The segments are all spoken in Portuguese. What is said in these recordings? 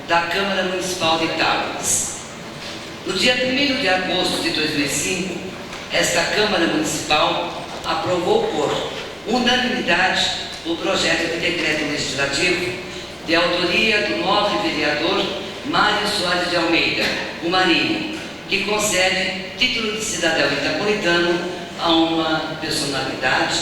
da Câmara Municipal de Itápolis. No dia 1º de agosto de 2005, esta Câmara Municipal aprovou por unanimidade o projeto de decreto legislativo de autoria do nobre vereador Mário Soares de Almeida, o Marinho, que concede título de cidadão itapolitano a uma personalidade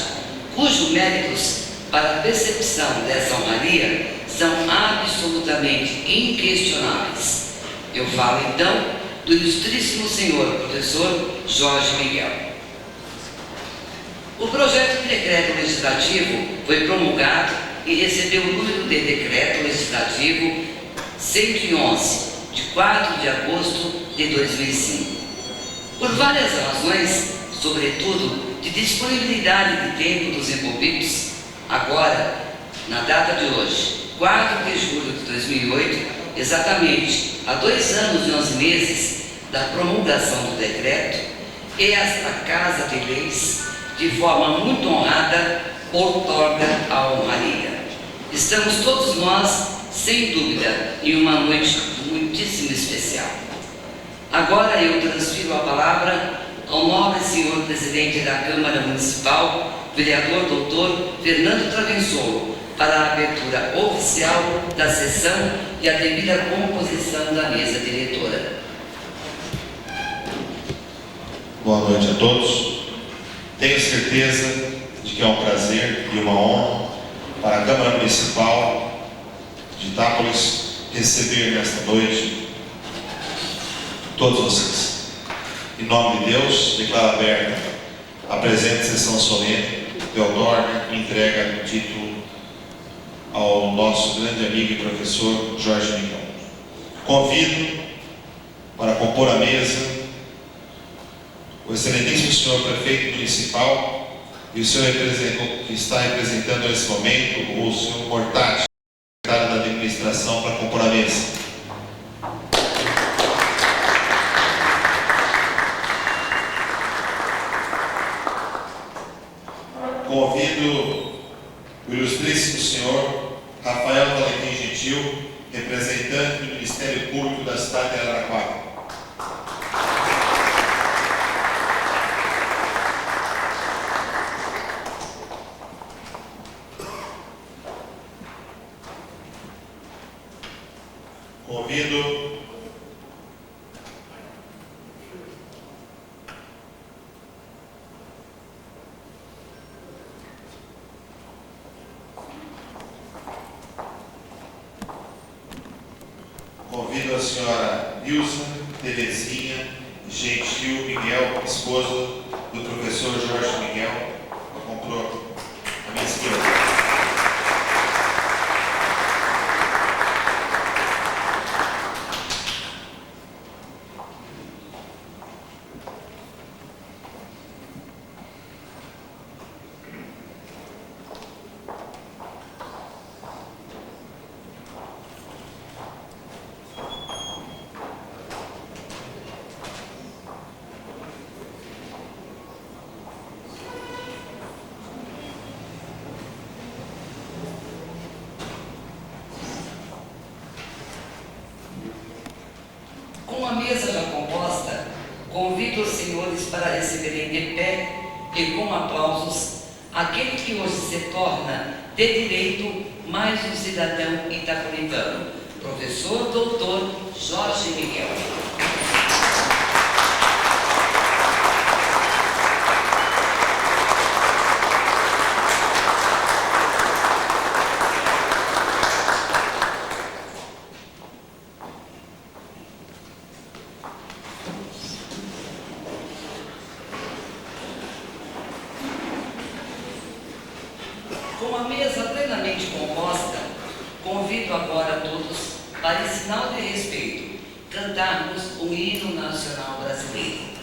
cujos méritos para a percepção dessa honraria são absolutamente inquestionáveis. Eu falo então do ilustríssimo senhor professor Jorge Miguel. O projeto de decreto legislativo foi promulgado e recebeu o número de decreto legislativo 111, de 4 de agosto de 2005. Por várias razões, sobretudo de disponibilidade de tempo dos envolvidos, agora, na data de hoje, 4 de julho de 2008, exatamente há 2 anos e 11 meses da promulgação do decreto, e esta Casa de Leis, de forma muito honrada, outorga a honraria. Estamos todos nós, sem dúvida, em uma noite muitíssimo especial. Agora eu transfiro a palavra ao nobre senhor presidente da Câmara Municipal, vereador doutor Fernando Travensolo, para a abertura oficial da sessão e a devida composição da mesa diretora. Boa noite a todos. Tenho certeza de que é um prazer e uma honra para a Câmara Municipal de Itápolis receber nesta noite todos vocês. Em nome de Deus, declaro aberta a presente sessão solene de outorga e entrega do título ao nosso grande amigo e professor Jorge Miguel. Convido para compor a mesa o excelentíssimo senhor prefeito municipal e o senhor que está representando nesse momento, o senhor Mortati, secretário da administração, para compor a mesa. Convido o ilustríssimo senhor Rafael Valentim Gentil, representante do Ministério Público da cidade de Araraquara. Convido a senhora Nilson Terezinha Gentil Miguel, esposa do professor Jorge Miguel, que comprou a minha esquerda. Com a mesa já composta, convido os senhores para receberem de pé e com aplausos aquele que hoje se torna de direito mais um cidadão itapolitano, professor doutor Jorge Miguel. Com a mesa plenamente composta, convido agora todos, para em sinal de respeito, cantarmos o hino nacional brasileiro.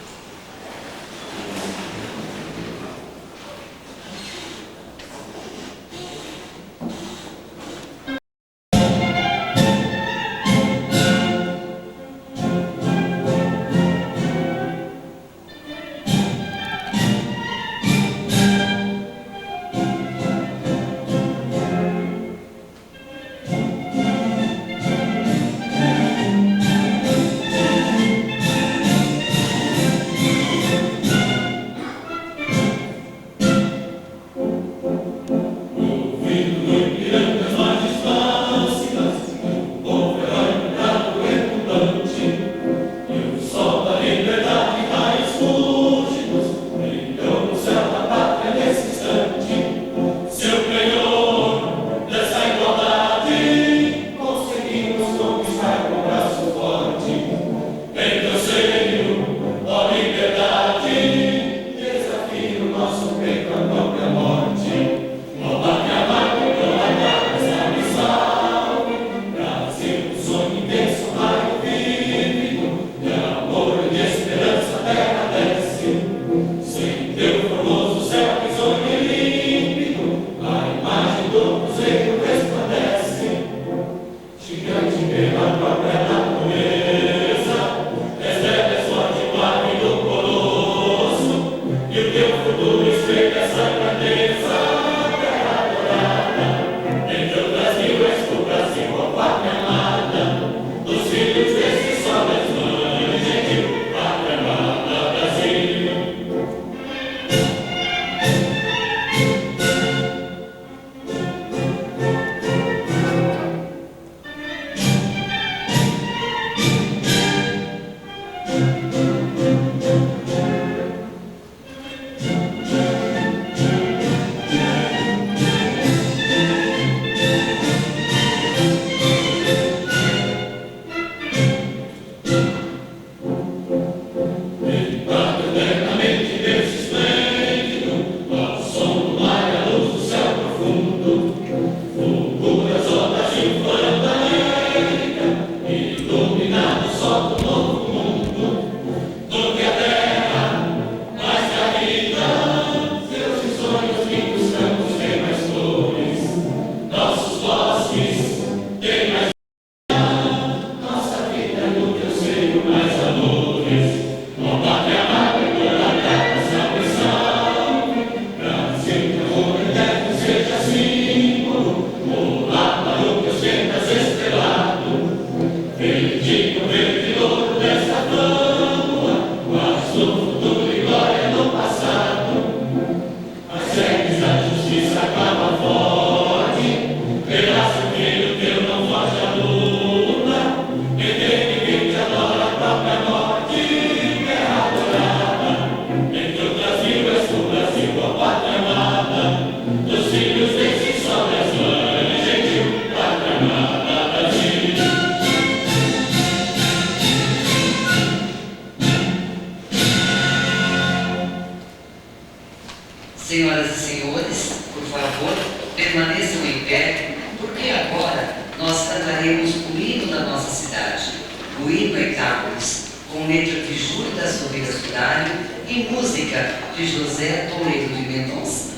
cantaremos o hino da nossa cidade, o hino a Itápolis, com letra de Júlio da Silveira Sudário e música de José Toledo de Mendonça.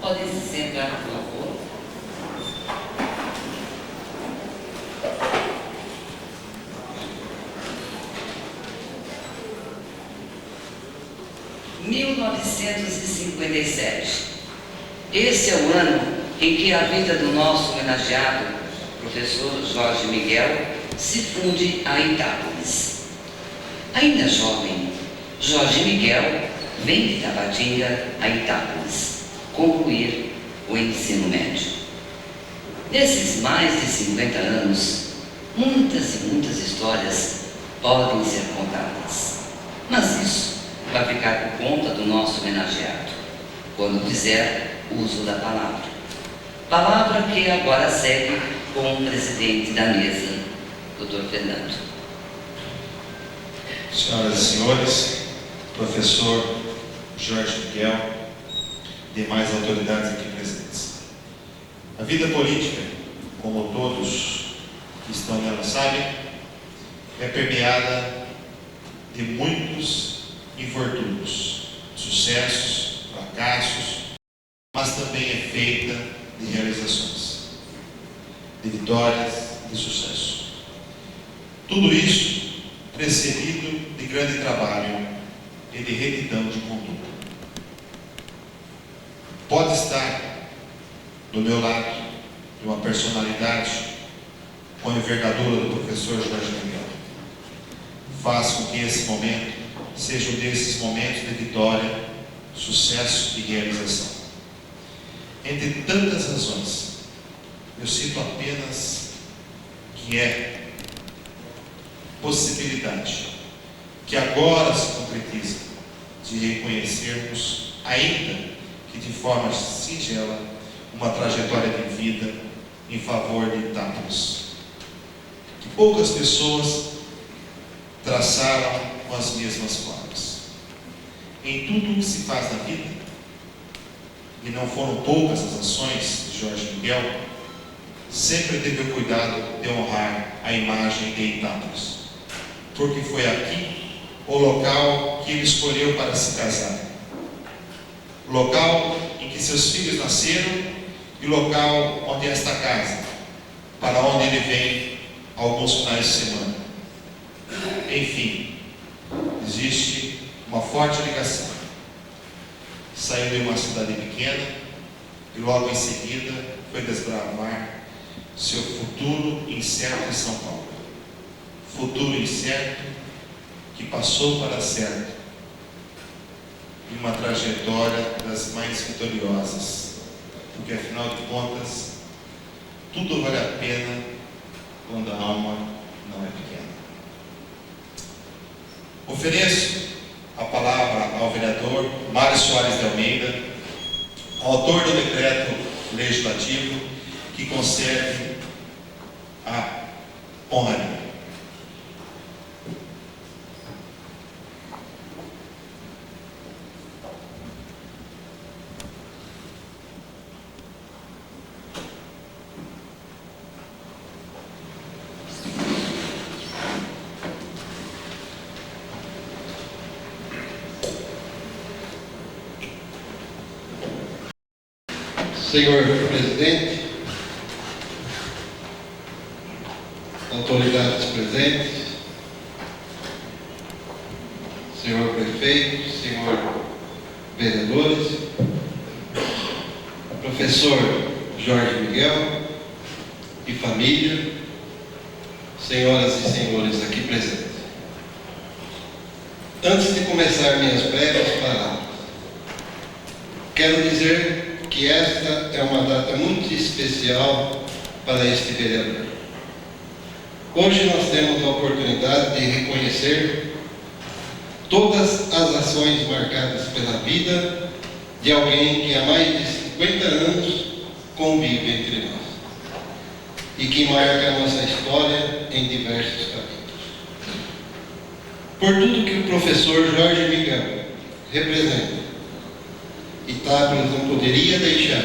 Podem se sentar, por favor. Em 1957. Esse é o ano em que a vida do nosso homenageado, professor Jorge Miguel, se funde a Itápolis. Ainda jovem, Jorge Miguel vem de Tabatinga a Itápolis concluir o ensino médio. Nesses mais de 50 anos, muitas e muitas histórias podem ser contadas. Mas isso vai ficar por conta do nosso homenageado, quando fizer uso da palavra. Palavra que agora segue com o presidente da mesa, Dr. Fernando. Senhoras e senhores, professor Jorge Miguel, demais autoridades aqui presentes. A vida política, como todos que estão nela sabem, é permeada de muitos infortúnios, sucessos, fracassos, mas também é feita de realizações, de vitórias, de sucesso. Tudo isso precedido de grande trabalho e de retidão de conduta. Pode estar do meu lado de uma personalidade com a envergadura do professor Jorge Miguel. Faz com que esse momento seja um desses momentos de vitória, sucesso e realização. Entre tantas razões, eu cito apenas que é possibilidade que agora se concretiza de reconhecermos, ainda que de forma singela, uma trajetória de vida em favor de Itápolis, que poucas pessoas traçaram com as mesmas formas. em tudo o que se faz na vida, e não foram poucas as ações de Jorge Miguel, sempre teve o cuidado de honrar a imagem de Itápolis, porque foi aqui o local que ele escolheu para se casar, o local em que seus filhos nasceram e o local onde é esta casa, para onde ele vem alguns finais de semana. Enfim, existe uma forte ligação. Saiu de uma cidade pequena e logo em seguida foi desbravar seu futuro incerto em São Paulo. Futuro incerto que passou para certo em uma trajetória das mais vitoriosas, porque afinal de contas tudo vale a pena quando a alma não é pequena. Ofereço a palavra ao vereador Mário Soares de Almeida, autor do decreto legislativo que concede a honraria. Senhor Presidente, autoridades presentes, senhor Prefeito, senhor vereadores, professor Jorge Miguel e família, senhoras e senhores aqui presentes. Antes de começar minhas breves palavras, quero dizer que esta é uma data muito especial para este vereador. Hoje nós temos a oportunidade de reconhecer todas as ações marcadas pela vida de alguém que há mais de 50 anos convive entre nós e que marca a nossa história em diversos capítulos. Por tudo que o professor Jorge Miguel representa, Itápolis não poderia deixar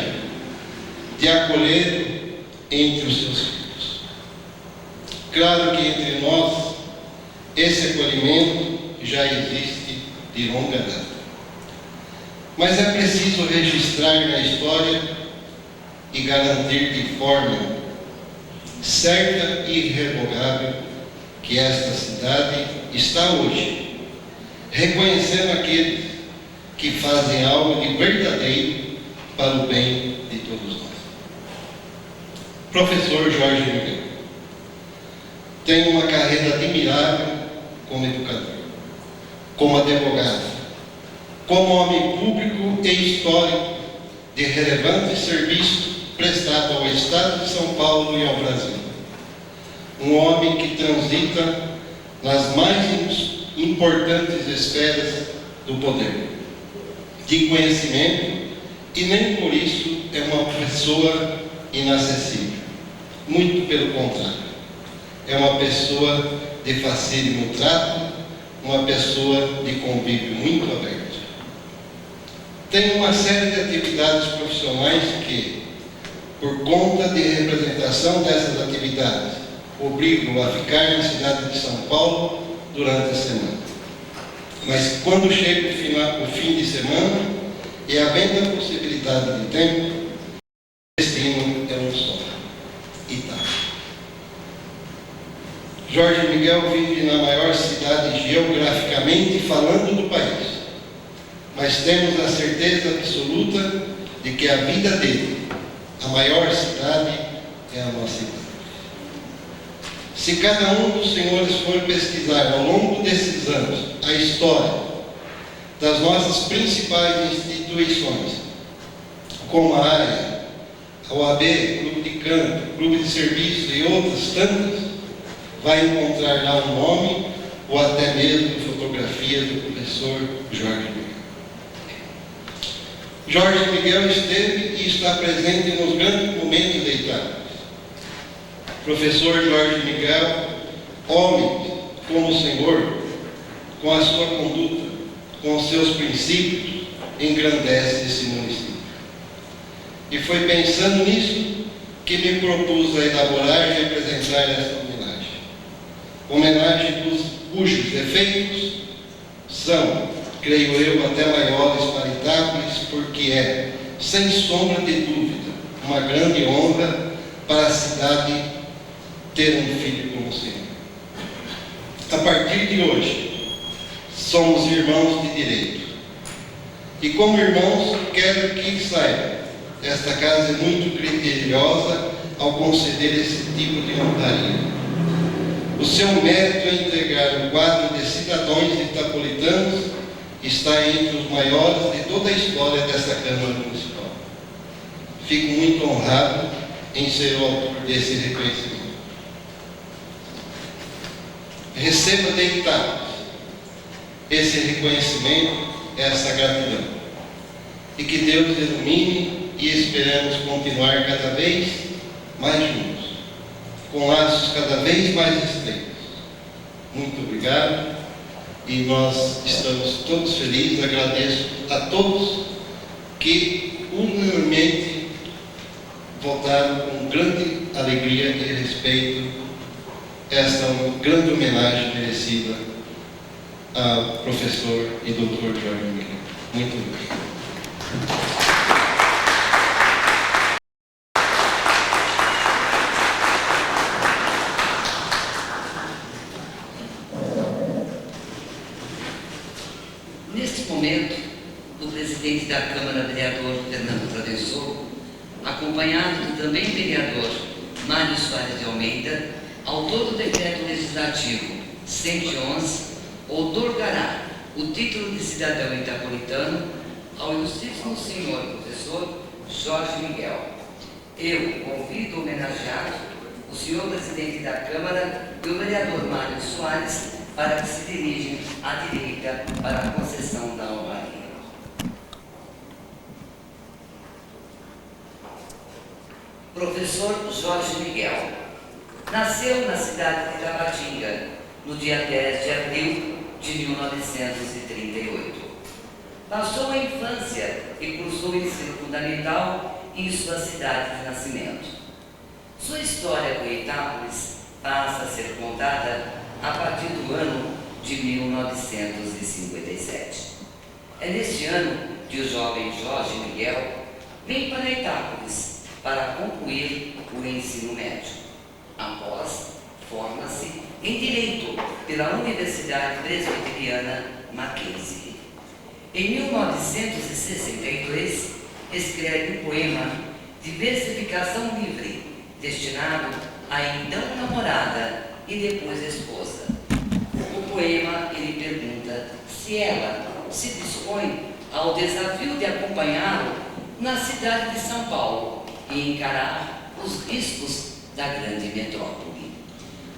de acolher entre os seus filhos. Claro que entre nós esse acolhimento já existe de longa data. Mas é preciso registrar na história e garantir de forma certa e irrevogável que esta cidade está hoje reconhecendo aqueles que fazem algo de verdadeiro para o bem de todos nós. Professor Jorge Miguel tem uma carreira admirável como educador, como advogado, como homem público e histórico de relevante serviço prestado ao Estado de São Paulo e ao Brasil. Um homem que transita nas mais importantes esferas do poder, de conhecimento, e nem por isso é uma pessoa inacessível. Muito pelo contrário. É uma pessoa de facílimo trato, uma pessoa de convívio muito aberto. Tem uma série de atividades profissionais que, por conta de representação dessas atividades, obrigam a ficar na cidade de São Paulo durante a semana. Mas quando chega o fim de semana e havendo a possibilidade de tempo, o destino é um só: Itápolis. Jorge Miguel vive na maior cidade geograficamente falando do país, mas temos a certeza absoluta de que a vida dele, a maior cidade, é a nossa cidade. Se cada um dos senhores for pesquisar ao longo desses anos a história das nossas principais instituições, como a AIA, a OAB, Clube de Canto, Clube de Serviço e outras tantas, vai encontrar lá um nome ou até mesmo fotografias do professor Jorge Miguel. Jorge Miguel esteve e está presente nos grandes momentos da Itália. Professor Jorge Miguel, homem como o Senhor, com a sua conduta, com os seus princípios, engrandece esse município. E foi pensando nisso que me propus a elaborar e apresentar essa homenagem. Homenagem cujos efeitos são, creio eu, até maiores para Itápolis, porque é, sem sombra de dúvida, uma grande honra para a cidade ter um filho como o Senhor. A partir de hoje, somos irmãos de direito. E como irmãos, quero que saiba, esta casa é muito criteriosa ao conceder esse tipo de honraria. O seu mérito em entregar o quadro de cidadãos itapolitanos está entre os maiores de toda a história desta Câmara Municipal. Fico muito honrado em ser o autor desse reconhecimento. Receba de Itápolis esse reconhecimento, essa gratidão. E que Deus ilumine e esperamos continuar cada vez mais juntos, com laços cada vez mais estreitos. Muito obrigado e nós estamos todos felizes. Agradeço a todos que unanimemente votaram com grande alegria e respeito esta grande homenagem merecida ao professor e doutor Jorge Miguel. Muito obrigado. Neste momento, o presidente da Câmara, vereador Fernando Travessor, acompanhado do também vereador Mário Soares de Almeida, autor do decreto legislativo 111, outorgará o título de cidadão itapolitano ao ilustríssimo senhor professor Jorge Miguel. Eu convido o homenageado, o senhor presidente da Câmara e o vereador Mário Soares, para que se dirigem à direita para a concessão da honraria. Professor Jorge Miguel nasceu na cidade de Tabatinga no dia 10 de abril de 1938. Passou a infância e cursou o ensino fundamental em sua cidade de nascimento. Sua história com Itápolis passa a ser contada a partir do ano de 1957. É neste ano que o jovem Jorge Miguel vem para Itápolis para concluir o ensino médio. Após, forma-se em Direito pela Universidade Presbiteriana Mackenzie. Em 1962, escreve um poema de versificação livre, destinado à então namorada e depois esposa. O poema ele pergunta se ela se dispõe ao desafio de acompanhá-lo na cidade de São Paulo e encarar os riscos da grande metrópole.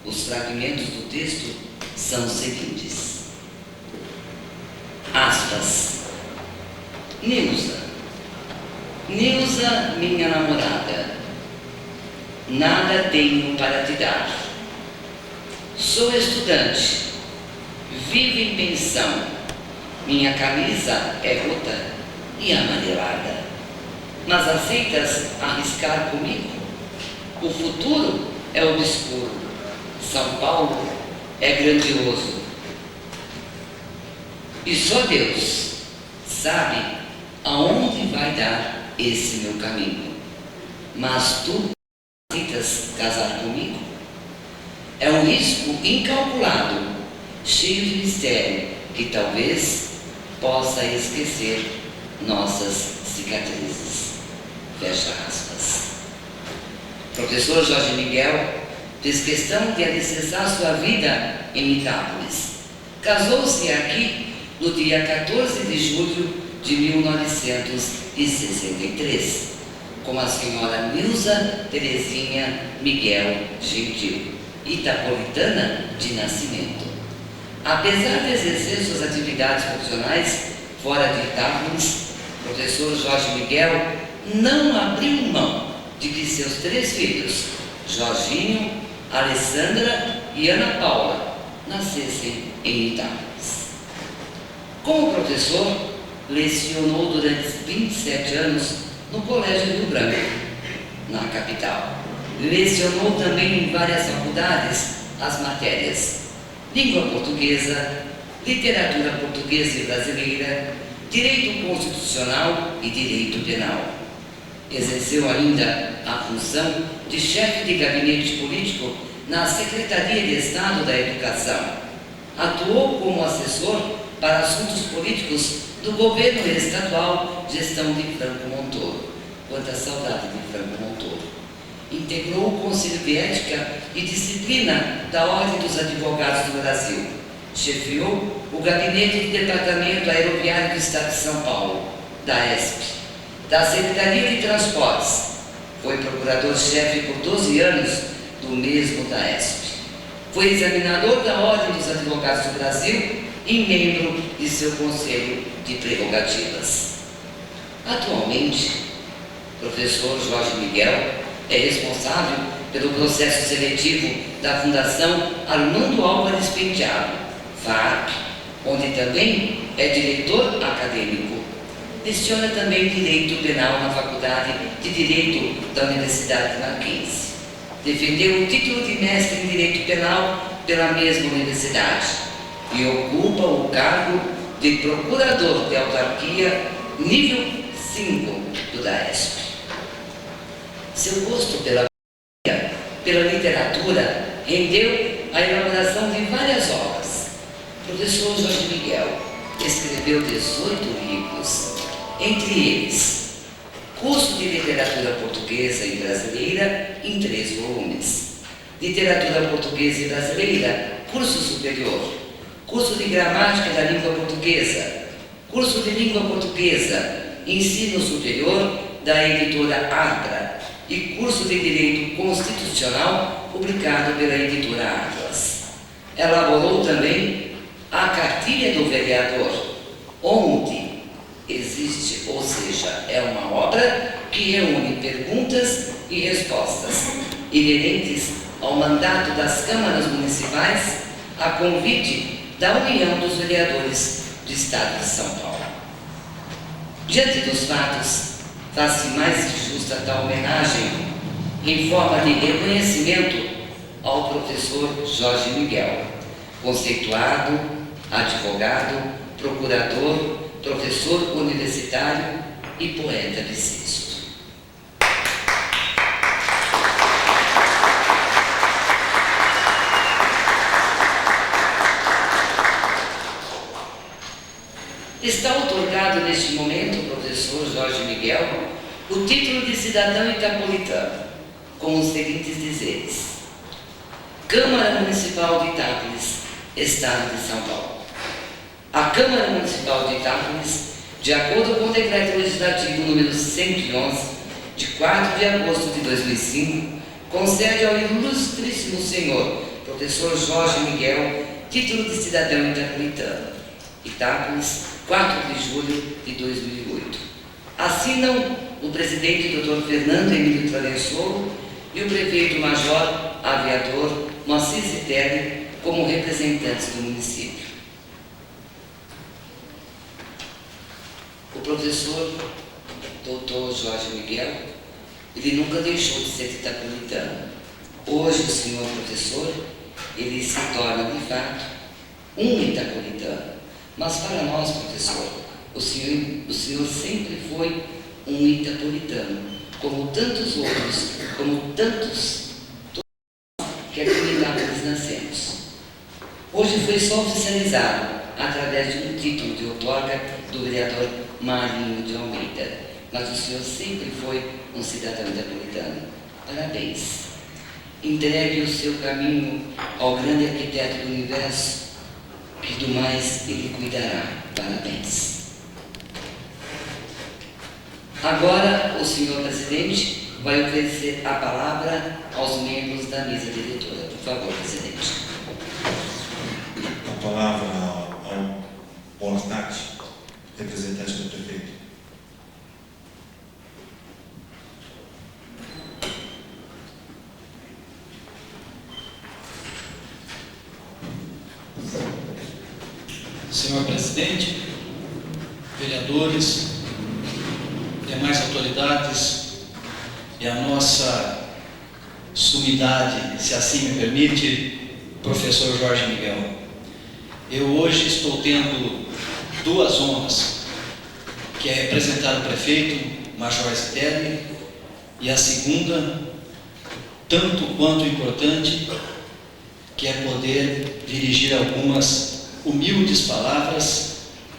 Os fragmentos do texto são os seguintes. Aspas. Neuza, minha namorada, nada tenho para te dar. Sou estudante, vivo em pensão, minha camisa é rota e amarelada. Mas aceitas arriscar comigo? O futuro é obscuro, São Paulo é grandioso. E só Deus sabe aonde vai dar esse meu caminho. Mas tu aceitas casar comigo? É um risco incalculado, cheio de mistério, que talvez possa esquecer nossas cicatrizes. Fecha aspas. Professor Jorge Miguel fez questão de alicerçar sua vida em Itápolis. Casou-se aqui no dia 14 de julho de 1963, com a senhora Nilza Terezinha Miguel Gentil, itapolitana de nascimento. Apesar de exercer suas atividades profissionais fora de Itápolis, o professor Jorge Miguel não abriu mão de que seus 3 filhos, Jorginho, Alessandra e Ana Paula, nascessem em Itápolis. Como professor, lecionou durante 27 anos no Colégio Rio Branco, na capital. Lecionou também em várias faculdades as matérias língua portuguesa, literatura portuguesa e brasileira, direito constitucional e direito penal. Exerceu ainda a função de chefe de gabinete político na Secretaria de Estado da Educação. Atuou como assessor para assuntos políticos do governo estadual, gestão de Franco Montoro. Quanta saudade de Franco Montoro. Integrou o Conselho de Ética e Disciplina da Ordem dos Advogados do Brasil. Chefiou o Gabinete do Departamento Aeroviário do Estado de São Paulo, da ESP, da Secretaria de Transportes. Foi procurador-chefe por 12 anos do mesmo da ESP. Foi examinador da Ordem dos Advogados do Brasil e membro de seu Conselho de Prerrogativas. Atualmente, o professor Jorge Miguel é responsável pelo processo seletivo da Fundação Armando Álvares Penteado, FARP, onde também é diretor acadêmico. Leciona também Direito Penal na Faculdade de Direito da Universidade de Mackenzie. Defendeu o título de mestre em Direito Penal pela mesma universidade e ocupa o cargo de Procurador de Autarquia nível 5 do DAESP. Seu gosto pela literatura rendeu a elaboração de várias obras. O professor Jorge Miguel escreveu 18 livros, entre eles Curso de Literatura Portuguesa e Brasileira em 3 volumes, Literatura Portuguesa e Brasileira, Curso Superior, Curso de Gramática da Língua Portuguesa, Curso de Língua Portuguesa, Ensino Superior, da editora Adra, e Curso de Direito Constitucional, publicado pela editora Atlas. Elaborou também a Cartilha do Vereador, onde existe, ou seja, é uma obra que reúne perguntas e respostas inerentes ao mandato das câmaras municipais a convite da União dos Vereadores do Estado de São Paulo. Diante dos fatos, faz-se mais que justa tal homenagem em forma de reconhecimento ao professor Jorge Miguel, conceituado, advogado, procurador, professor universitário e poeta bissexto. Está outorgado neste momento ao professor Jorge Miguel o título de cidadão itapolitano, com os seguintes dizeres: Câmara Municipal de Itápolis, Estado de São Paulo. A Câmara Municipal de Itápolis, de acordo com o Decreto Legislativo número 111, de 4 de agosto de 2005, concede ao ilustríssimo senhor professor Jorge Miguel título de cidadão itapolitano. Itápolis, 4 de julho de 2008. Assinam o presidente Dr. Fernando Emílio Travessolo e o prefeito major aviador Moacir Zitelli como representantes do município. O professor Dr. Jorge Miguel, ele nunca deixou de ser itapolitano. Hoje, o senhor professor, ele se torna de fato um itapolitano. Mas para nós, professor, o senhor sempre foi um itapolitano, como tantos outros, como tantos que aqui em Itápolis nascemos. Hoje foi só oficializado através de um título de outorga do vereador Marinho de Almeida, mas o senhor sempre foi um cidadão itapolitano. Parabéns. Entregue o seu caminho ao grande arquiteto do universo, que do mais ele cuidará. Parabéns. Agora, o senhor presidente vai oferecer a palavra aos membros da mesa diretora. Por favor, presidente. A palavra ao Bornstadt, representante do prefeito. Senhor presidente, vereadores, demais autoridades e a nossa sumidade, se assim me permite, professor Jorge Miguel. Eu hoje estou tendo duas honras, que é representar o prefeito, Major Zitelli, e a segunda, tanto quanto importante, que é poder dirigir algumas humildes palavras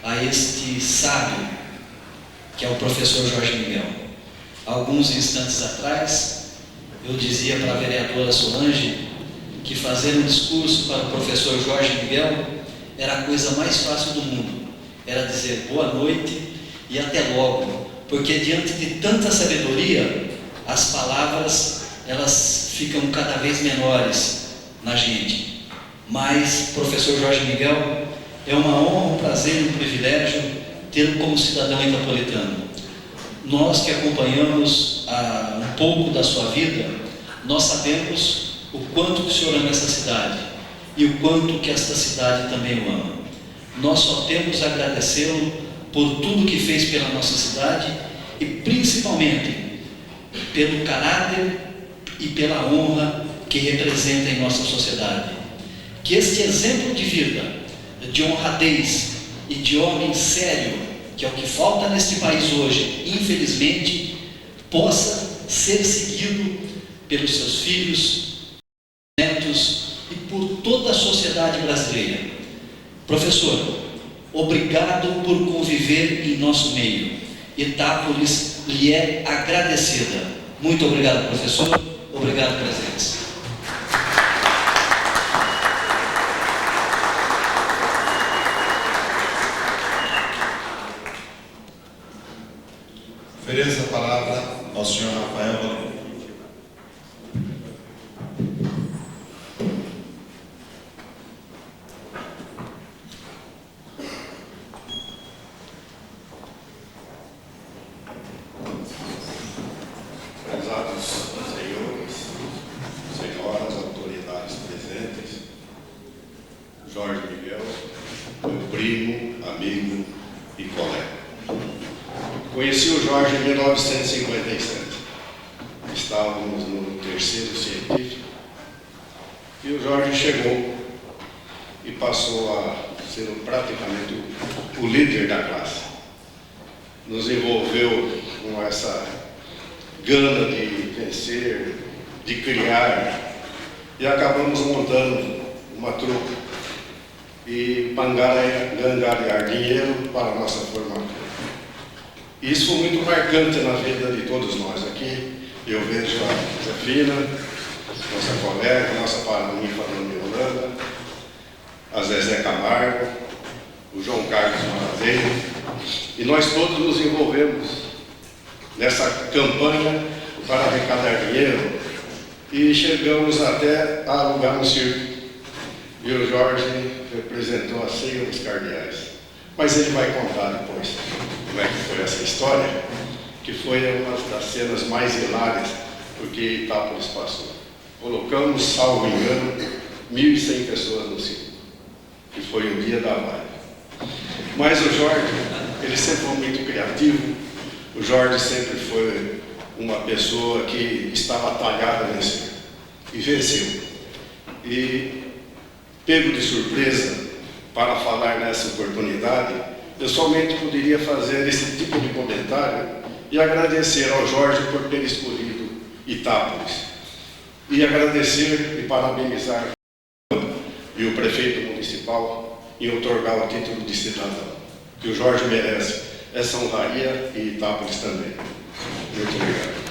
a este sábio, que é o professor Jorge Miguel. Alguns instantes atrás, eu dizia para a vereadora Solange que fazer um discurso para o professor Jorge Miguel era a coisa mais fácil do mundo. Era dizer boa noite e até logo, porque diante de tanta sabedoria, as palavras elas ficam cada vez menores na gente. Mas, professor Jorge Miguel, é uma honra, um prazer e um privilégio tê-lo como cidadão itapolitano. Nós que acompanhamos um pouco da sua vida, nós sabemos o quanto que o senhor ama essa cidade e o quanto que esta cidade também o ama. Nós só temos a agradecê-lo por tudo que fez pela nossa cidade e principalmente pelo caráter e pela honra que representa em nossa sociedade. Que este exemplo de vida, de honradez e de homem sério, que é o que falta neste país hoje, infelizmente, possa ser seguido pelos seus filhos, netos e por toda a sociedade brasileira. Professor, obrigado por conviver em nosso meio. Itápolis lhe é agradecida. Muito obrigado, professor. Obrigado, presentes. Ofereço a palavra ao senhor Rafael Valentim. Prezados senhores, senhoras, autoridades presentes, Jorge Miguel, meu primo, amigo e colega. Conheci o Jorge em 1957. Estávamos no terceiro científico e o Jorge chegou e passou a ser praticamente o líder da classe. Nos envolveu com essa gana de vencer, de criar, e acabamos montando uma trupe e angariar dinheiro para a nossa formatura. Isso foi muito marcante na vida de todos nós aqui. Eu vejo a Josefina, nossa colega, nossa patroa falando de Holanda, a Zezé Camargo, o João Carlos Maradeiro, e nós todos nos envolvemos nessa campanha para arrecadar dinheiro e chegamos até a alugar um circo. E o Jorge representou a ceia dos cardeais. Mas ele vai contar depois como é que foi essa história, que foi uma das cenas mais hilárias porque Itápolis passou. Colocamos, salvo engano, 1.100 pessoas no circo, que foi o dia da vibe. Mas o Jorge, ele sempre foi muito criativo. O Jorge sempre foi uma pessoa que estava talhada a vencer, e venceu. E, pego de surpresa para falar nessa oportunidade, eu somente poderia fazer esse tipo de comentário e agradecer ao Jorge por ter escolhido Itápolis. E agradecer e parabenizar e o prefeito municipal em outorgar o título de cidadão, que o Jorge merece essa honraria e Itápolis também. Muito obrigado.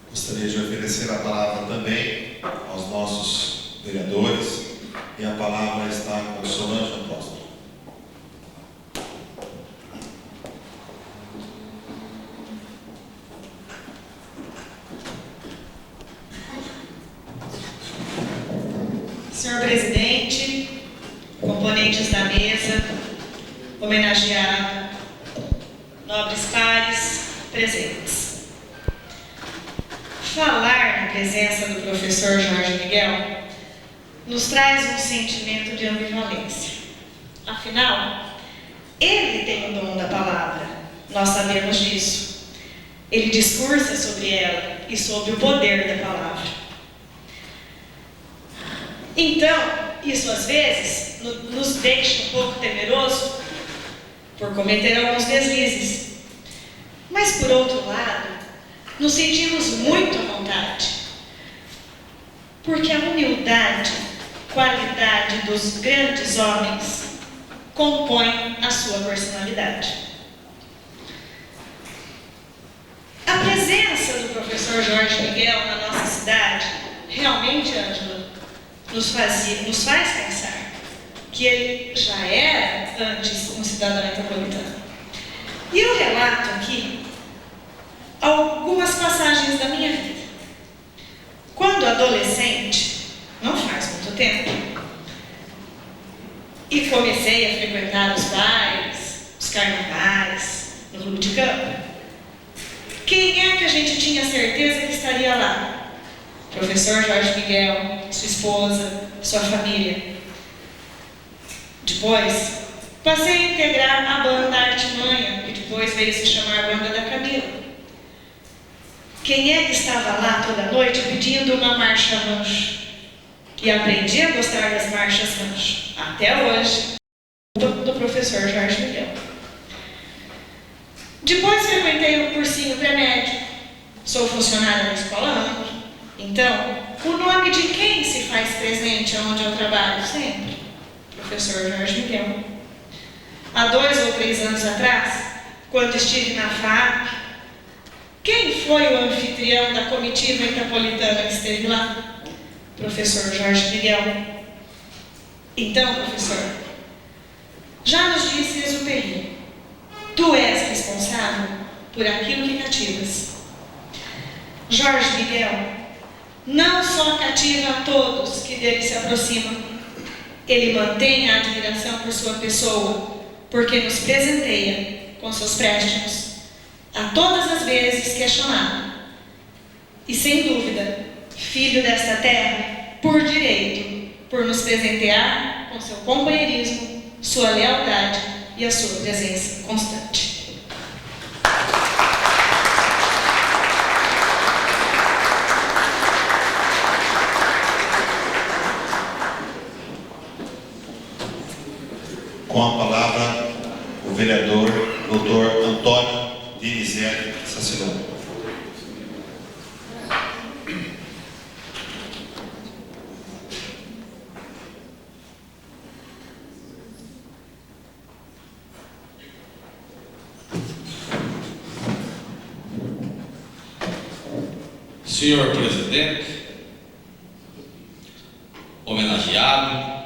Gostaria de oferecer a palavra também aos nossos vereadores, e a palavra está com Solange Apóstolo. Senhor presidente, componentes da mesa, homenageado, nobres pares presentes. falar na presença do professor Jorge Miguel nos traz um sentimento de ambivalência. Afinal, ele tem o dom da palavra, nós sabemos disso. Ele discursa sobre ela e sobre o poder da palavra. Então, isso às vezes nos deixa um pouco temeroso por cometer alguns deslizes. Mas, por outro lado, nos sentimos muito à vontade, porque a humildade, qualidade dos grandes homens, compõe a sua personalidade. A presença do professor Jorge Miguel na nossa cidade, realmente, Ângela, nos faz pensar que ele já era antes um cidadão metropolitano. E eu relato aqui algumas passagens da minha vida. Quando adolescente, não faz muito tempo, e comecei a frequentar os bailes, os carnavais, no clube de campo, quem é que a gente tinha certeza que estaria lá? Professor Jorge Miguel, sua esposa, sua família. Depois, passei a integrar a banda Artimanha, que depois veio se chamar Banda da Camila. Quem é que estava lá toda noite pedindo uma marcha rancho? E aprendi a gostar das marchas rancho, até hoje, do professor Jorge Miguel. Depois frequentei um cursinho pré-médio, sou funcionária da Escola Ângela. Então, o nome de quem se faz presente onde eu trabalho sempre? Professor Jorge Miguel. Há 2 ou 3 anos atrás, quando estive na FAP, quem foi o anfitrião da comitiva metropolitana que esteve lá? Professor Jorge Miguel. Então, professor, já nos disse Exupéry, tu és responsável por aquilo que cativas. Jorge Miguel não só cativa a todos que dele se aproximam, ele mantém a admiração por sua pessoa, porque nos presenteia com seus préstimos, a todas as vezes que é chamado. E sem dúvida, filho desta terra, por direito, por nos presentear com seu companheirismo, sua lealdade e a sua presença constante. Com a palavra, o vereador Dr. Antônio Dinizelli Sacilão. Senhor presidente, homenageado,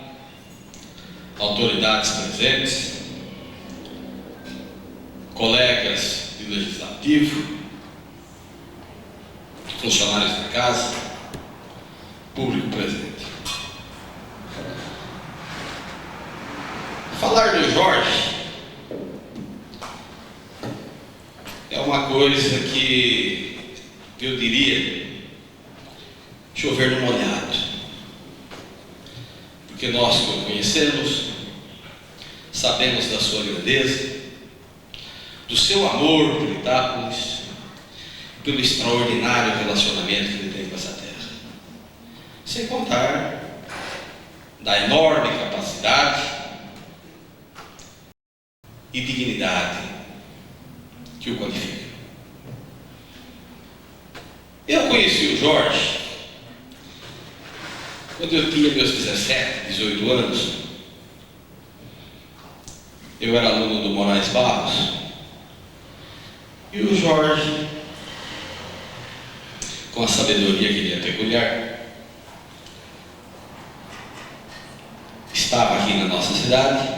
autoridades presentes, colegas do Legislativo, funcionários da casa, público presente. Falar do Jorge é uma coisa que eu diria chover no molhado, porque nós que o conhecemos, sabemos da sua grandeza, do seu amor por Itápolis, pelo extraordinário relacionamento que ele tem com essa terra, sem contar da enorme capacidade e dignidade que o qualifica. Eu conheci o Jorge quando eu tinha meus 17, 18 anos. Eu era aluno do Moraes Barros, e o Jorge, com a sabedoria que lhe é peculiar, estava aqui na nossa cidade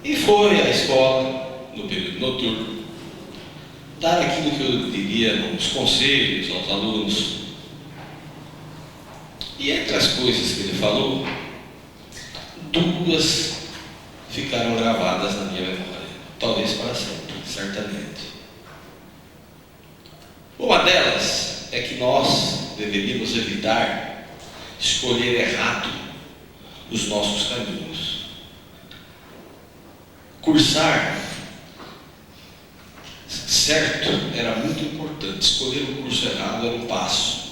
e foi à escola, no período noturno, dar aquilo que eu diria uns conselhos aos alunos. E entre as coisas que ele falou, 2 ficaram gravadas na minha memória, talvez para sempre, certamente. Uma delas é é que nós deveríamos evitar escolher errado os nossos caminhos. Cursar certo era muito importante. Escolher o curso errado era um passo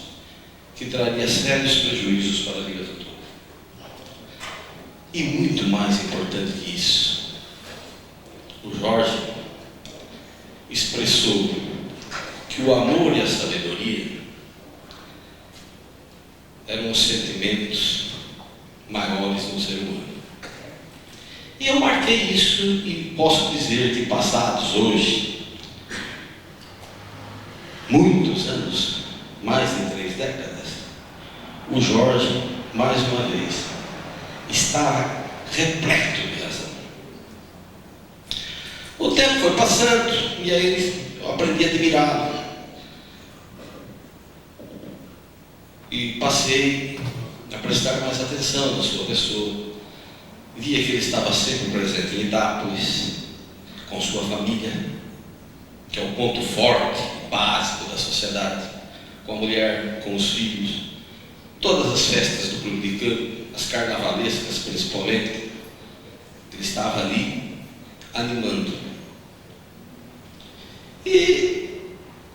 que traria sérios prejuízos para a vida futura. E muito mais importante que isso, o Jorge expressou que o amor e a sabedoria eram os sentimentos maiores do ser humano. E eu marquei isso e posso dizer que passados hoje muitos anos, mais de 3 décadas, o Jorge, mais uma vez, estava repleto de razão. O tempo foi passando e aí eu aprendi a admirá-lo. E passei a prestar mais atenção na sua pessoa. Via que ele estava sempre presente em Itápolis, com sua família, que é o ponto forte, básico da sociedade, com a mulher, com os filhos, todas as festas do clube de campo, as carnavalescas principalmente, ele estava ali animando. E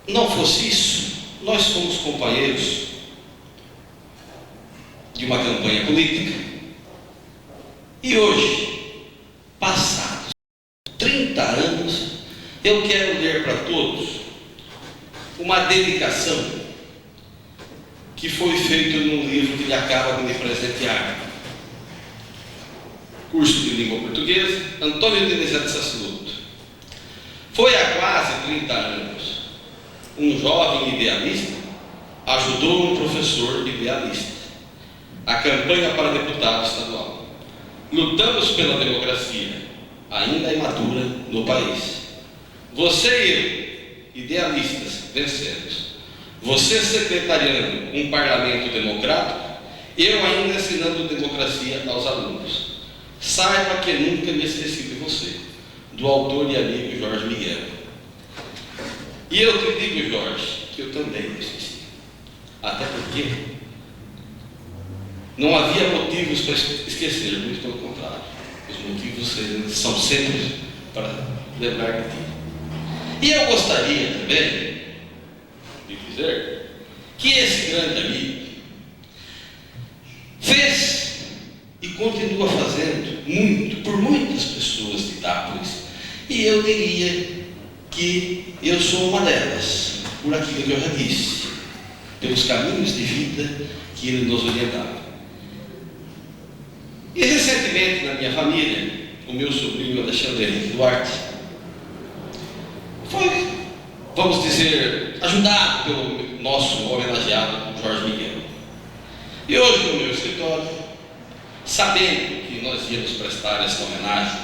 não fosse isso, nós somos companheiros de uma campanha política. E hoje, passados 30 anos, eu quero ler para todos uma dedicação que foi feita num livro que ele acaba de me presentear. Curso de Língua Portuguesa, Antônio Denizete Sassuloto. Foi há quase 30 anos, um jovem idealista ajudou um professor idealista. A campanha para deputado estadual. Lutamos pela democracia, ainda imatura no país. Você e eu, idealistas, vencemos. Você secretariando um parlamento democrático, eu ainda ensinando democracia aos alunos. Saiba que nunca me esqueci de você, do autor e amigo Jorge Miguel. E eu te digo, Jorge, que eu também me esqueci. Até porque não havia motivos para esquecer, muito pelo contrário. Os motivos são sempre para lembrar de ti. E eu gostaria também de dizer que esse grande amigo fez e continua fazendo muito por muitas pessoas de Itápolis. E eu diria que eu sou uma delas, por aquilo que eu já disse, pelos caminhos de vida que ele nos orientava. E recentemente, na minha família, o meu sobrinho Alexandre Henrique Duarte foi, vamos dizer, ajudado pelo nosso homenageado Jorge Miguel. E hoje, no meu escritório, sabendo que nós íamos prestar esta homenagem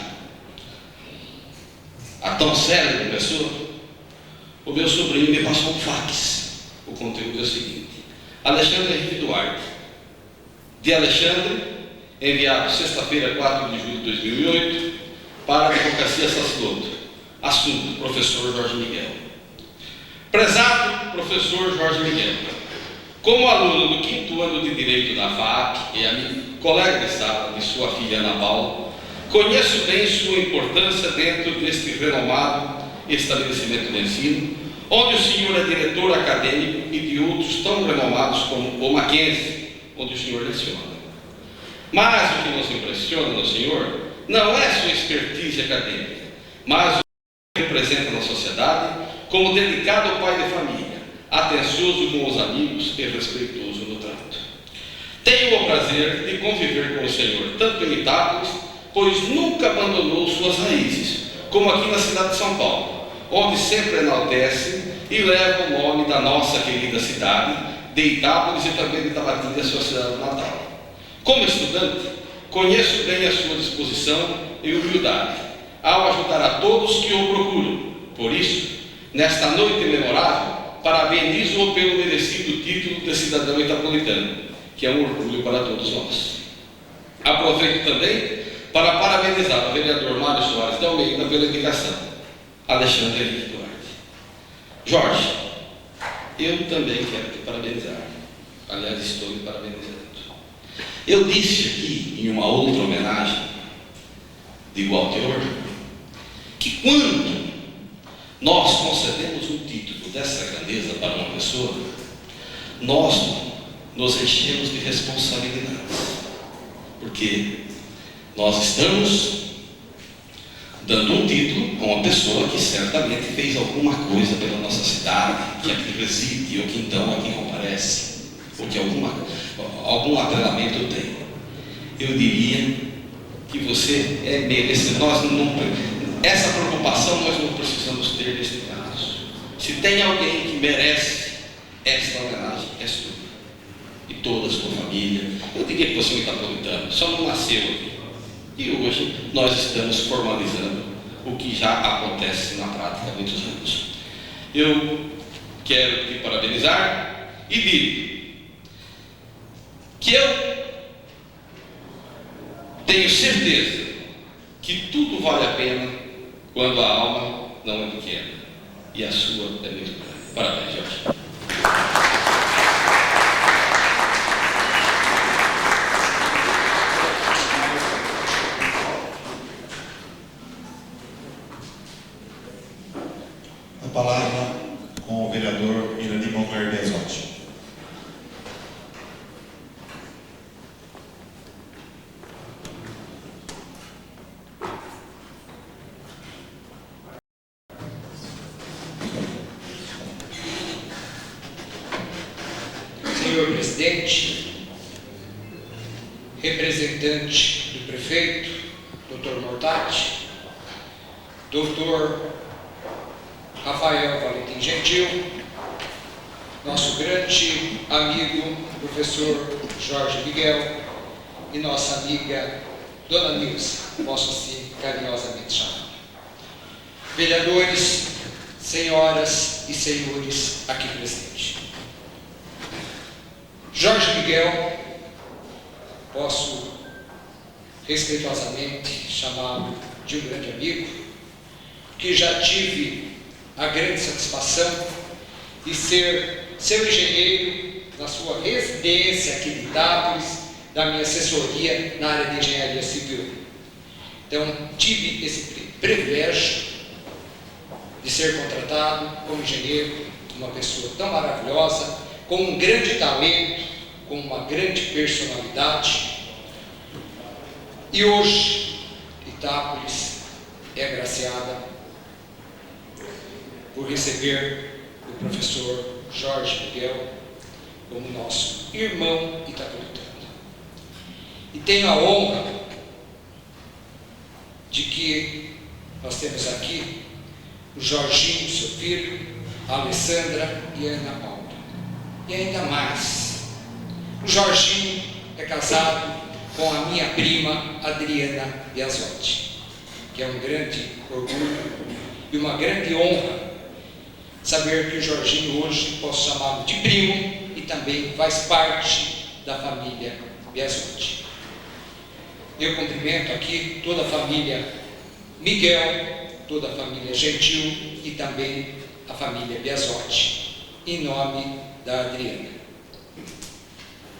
a tão célebre pessoa, o meu sobrinho me passou um fax. O conteúdo é o seguinte: Alexandre Henrique Duarte, de Alexandre, enviado sexta-feira, 4 de julho de 2008, para a Advocacia Sassuloto. Assunto: professor Jorge Miguel. Prezado professor Jorge Miguel, como aluno do 5º ano de Direito da FAAP e amigo, colega de sala de sua filha Ana Paula, conheço bem sua importância dentro deste renomado estabelecimento de ensino, onde o senhor é diretor acadêmico e de outros tão renomados como o Mackenzie, onde o senhor leciona. Mas o que nos impressiona no senhor não é sua expertise acadêmica, mas o que representa na sociedade como dedicado pai de família, atencioso com os amigos e respeitoso no trato. Tenho o prazer de conviver com o senhor tanto em Itápolis, pois nunca abandonou suas raízes, como aqui na cidade de São Paulo, onde sempre enaltece e leva o nome da nossa querida cidade, de Itápolis e também de Tabatinga, sua cidade natal. Como estudante, conheço bem a sua disposição e humildade, ao ajudar a todos que o procuram. Por isso, nesta noite memorável, parabenizo-o pelo merecido título de cidadão itapolitano, que é um orgulho para todos nós. Aproveito também para parabenizar o vereador Mário Soares de Almeida pela indicação. Alexandre Henrique Duarte. Jorge, eu também quero te parabenizar. Aliás, estou lhe parabenizando. Eu disse aqui, em uma outra homenagem, de igual teor, que quando nós concedemos um título dessa grandeza para uma pessoa, nós nos enchemos de responsabilidades. Porque nós estamos dando um título a uma pessoa que certamente fez alguma coisa pela nossa cidade, que aqui reside, ou que então aqui comparece, ou que algum atrelamento tem. Eu diria que você é merecedor. Essa preocupação nós não precisamos ter neste caso. Se tem alguém que merece esta homenagem, és tu. E toda a sua família. Eu diria que você é um itapolitano, só não nasceu aqui. E hoje nós estamos formalizando o que já acontece na prática há muitos anos. Eu quero te parabenizar e digo que eu tenho certeza que tudo vale a pena quando a alma não é pequena. E a sua é muito grande. Parabéns, Jorge. A palavra com o vereador Irani Mongar Biasotti. Senhor presidente, representante do prefeito, Dr. Mortati, Dr. Rafael Valentim Gentil, nosso grande amigo, professor Jorge Miguel, e nossa amiga Dona Nilce, posso assim carinhosamente chamar. Vereadores, senhoras e senhores aqui presentes. Jorge Miguel, posso respeitosamente chamá-lo de um grande amigo, que já tive a grande satisfação de ser seu engenheiro na sua residência aqui em Itápolis, da minha assessoria na área de engenharia civil. Então, tive esse privilégio de ser contratado como engenheiro, uma pessoa tão maravilhosa, com um grande talento, com uma grande personalidade. E hoje, Itápolis é agraciada por receber o professor Jorge Miguel como nosso irmão itapolitano. E tenho a honra de que nós temos aqui o Jorginho, seu filho, a Alessandra e a Ana Paula. E ainda mais, o Jorginho é casado com a minha prima Adriana Biasotti, que é um grande orgulho e uma grande honra saber que o Jorginho hoje posso chamá-lo de primo e também faz parte da família Biasotti. Eu cumprimento aqui toda a família Miguel, toda a família Gentil e também a família Biasotti, em nome da Adriana.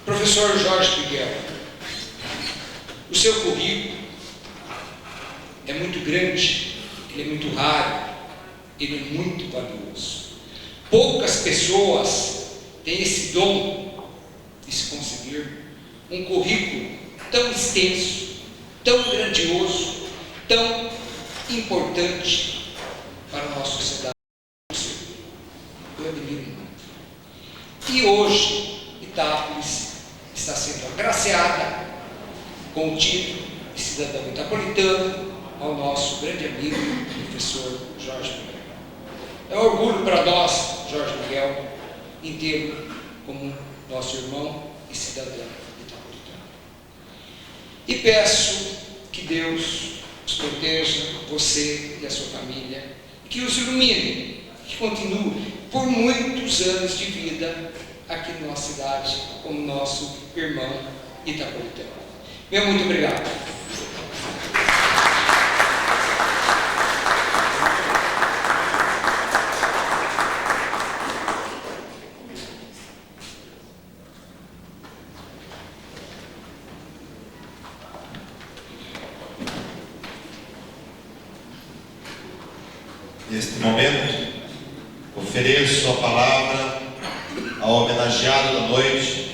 Professor Jorge Miguel, o seu currículo é muito grande, ele é muito raro, ele é muito valioso. Poucas pessoas têm esse dom de se conseguir um currículo tão extenso, tão grandioso, tão importante para a nossa sociedade. Eu admiro muito. E hoje, Itápolis está sendo agraciada com o título de cidadão itapolitano ao nosso grande amigo, professor Jorge Miguel. É um orgulho para nós, Jorge Miguel, em tê-lo como nosso irmão e cidadão itapolitano. E peço que Deus os proteja, você e a sua família, e que os ilumine, que continue por muitos anos de vida aqui na nossa cidade, como nosso irmão itapolitano. Meu muito obrigado. Neste momento, ofereço a palavra ao homenageado da noite,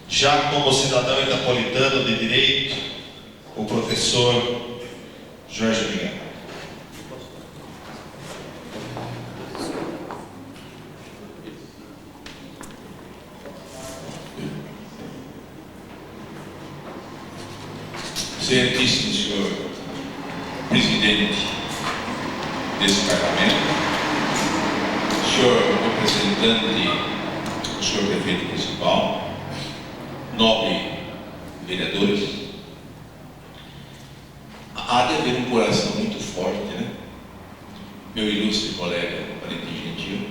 já como cidadão itapolitano de direito, o professor Jorge Miguel. Excelentíssimo senhor presidente desse parlamento, senhor representante, o senhor prefeito municipal, nobres vereadores, há de haver um coração muito forte, né? Meu ilustre colega Valentim Gentil,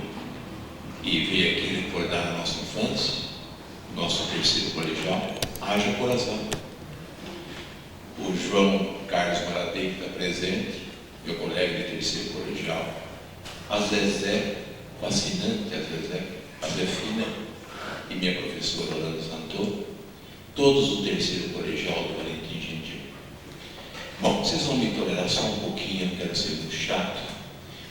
e veio aqui recordar a nossa infância, nosso terceiro colegial, haja coração. O João Carlos Maratei, que está presente, meu colega de terceiro colegial, a Zezé, fascinante, a Zefina e minha professora Orlando Santoro, todos do terceiro colegial do Valentim Gentil. Bom, vocês vão me tolerar só um pouquinho, eu não quero ser muito chato,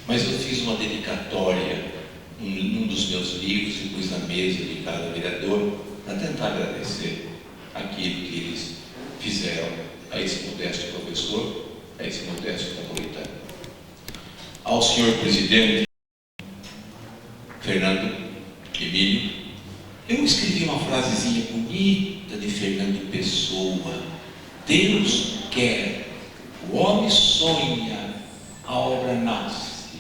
mas eu fiz uma dedicatória num dos meus livros e pus na mesa de cada vereador para tentar agradecer aquilo que eles fizeram a esse modesto professor, a esse modesto itapolitano. Ao senhor presidente Fernando Emílio, eu escrevi uma frasezinha bonita de Fernando Pessoa: Deus quer, o homem sonha, a obra nasce.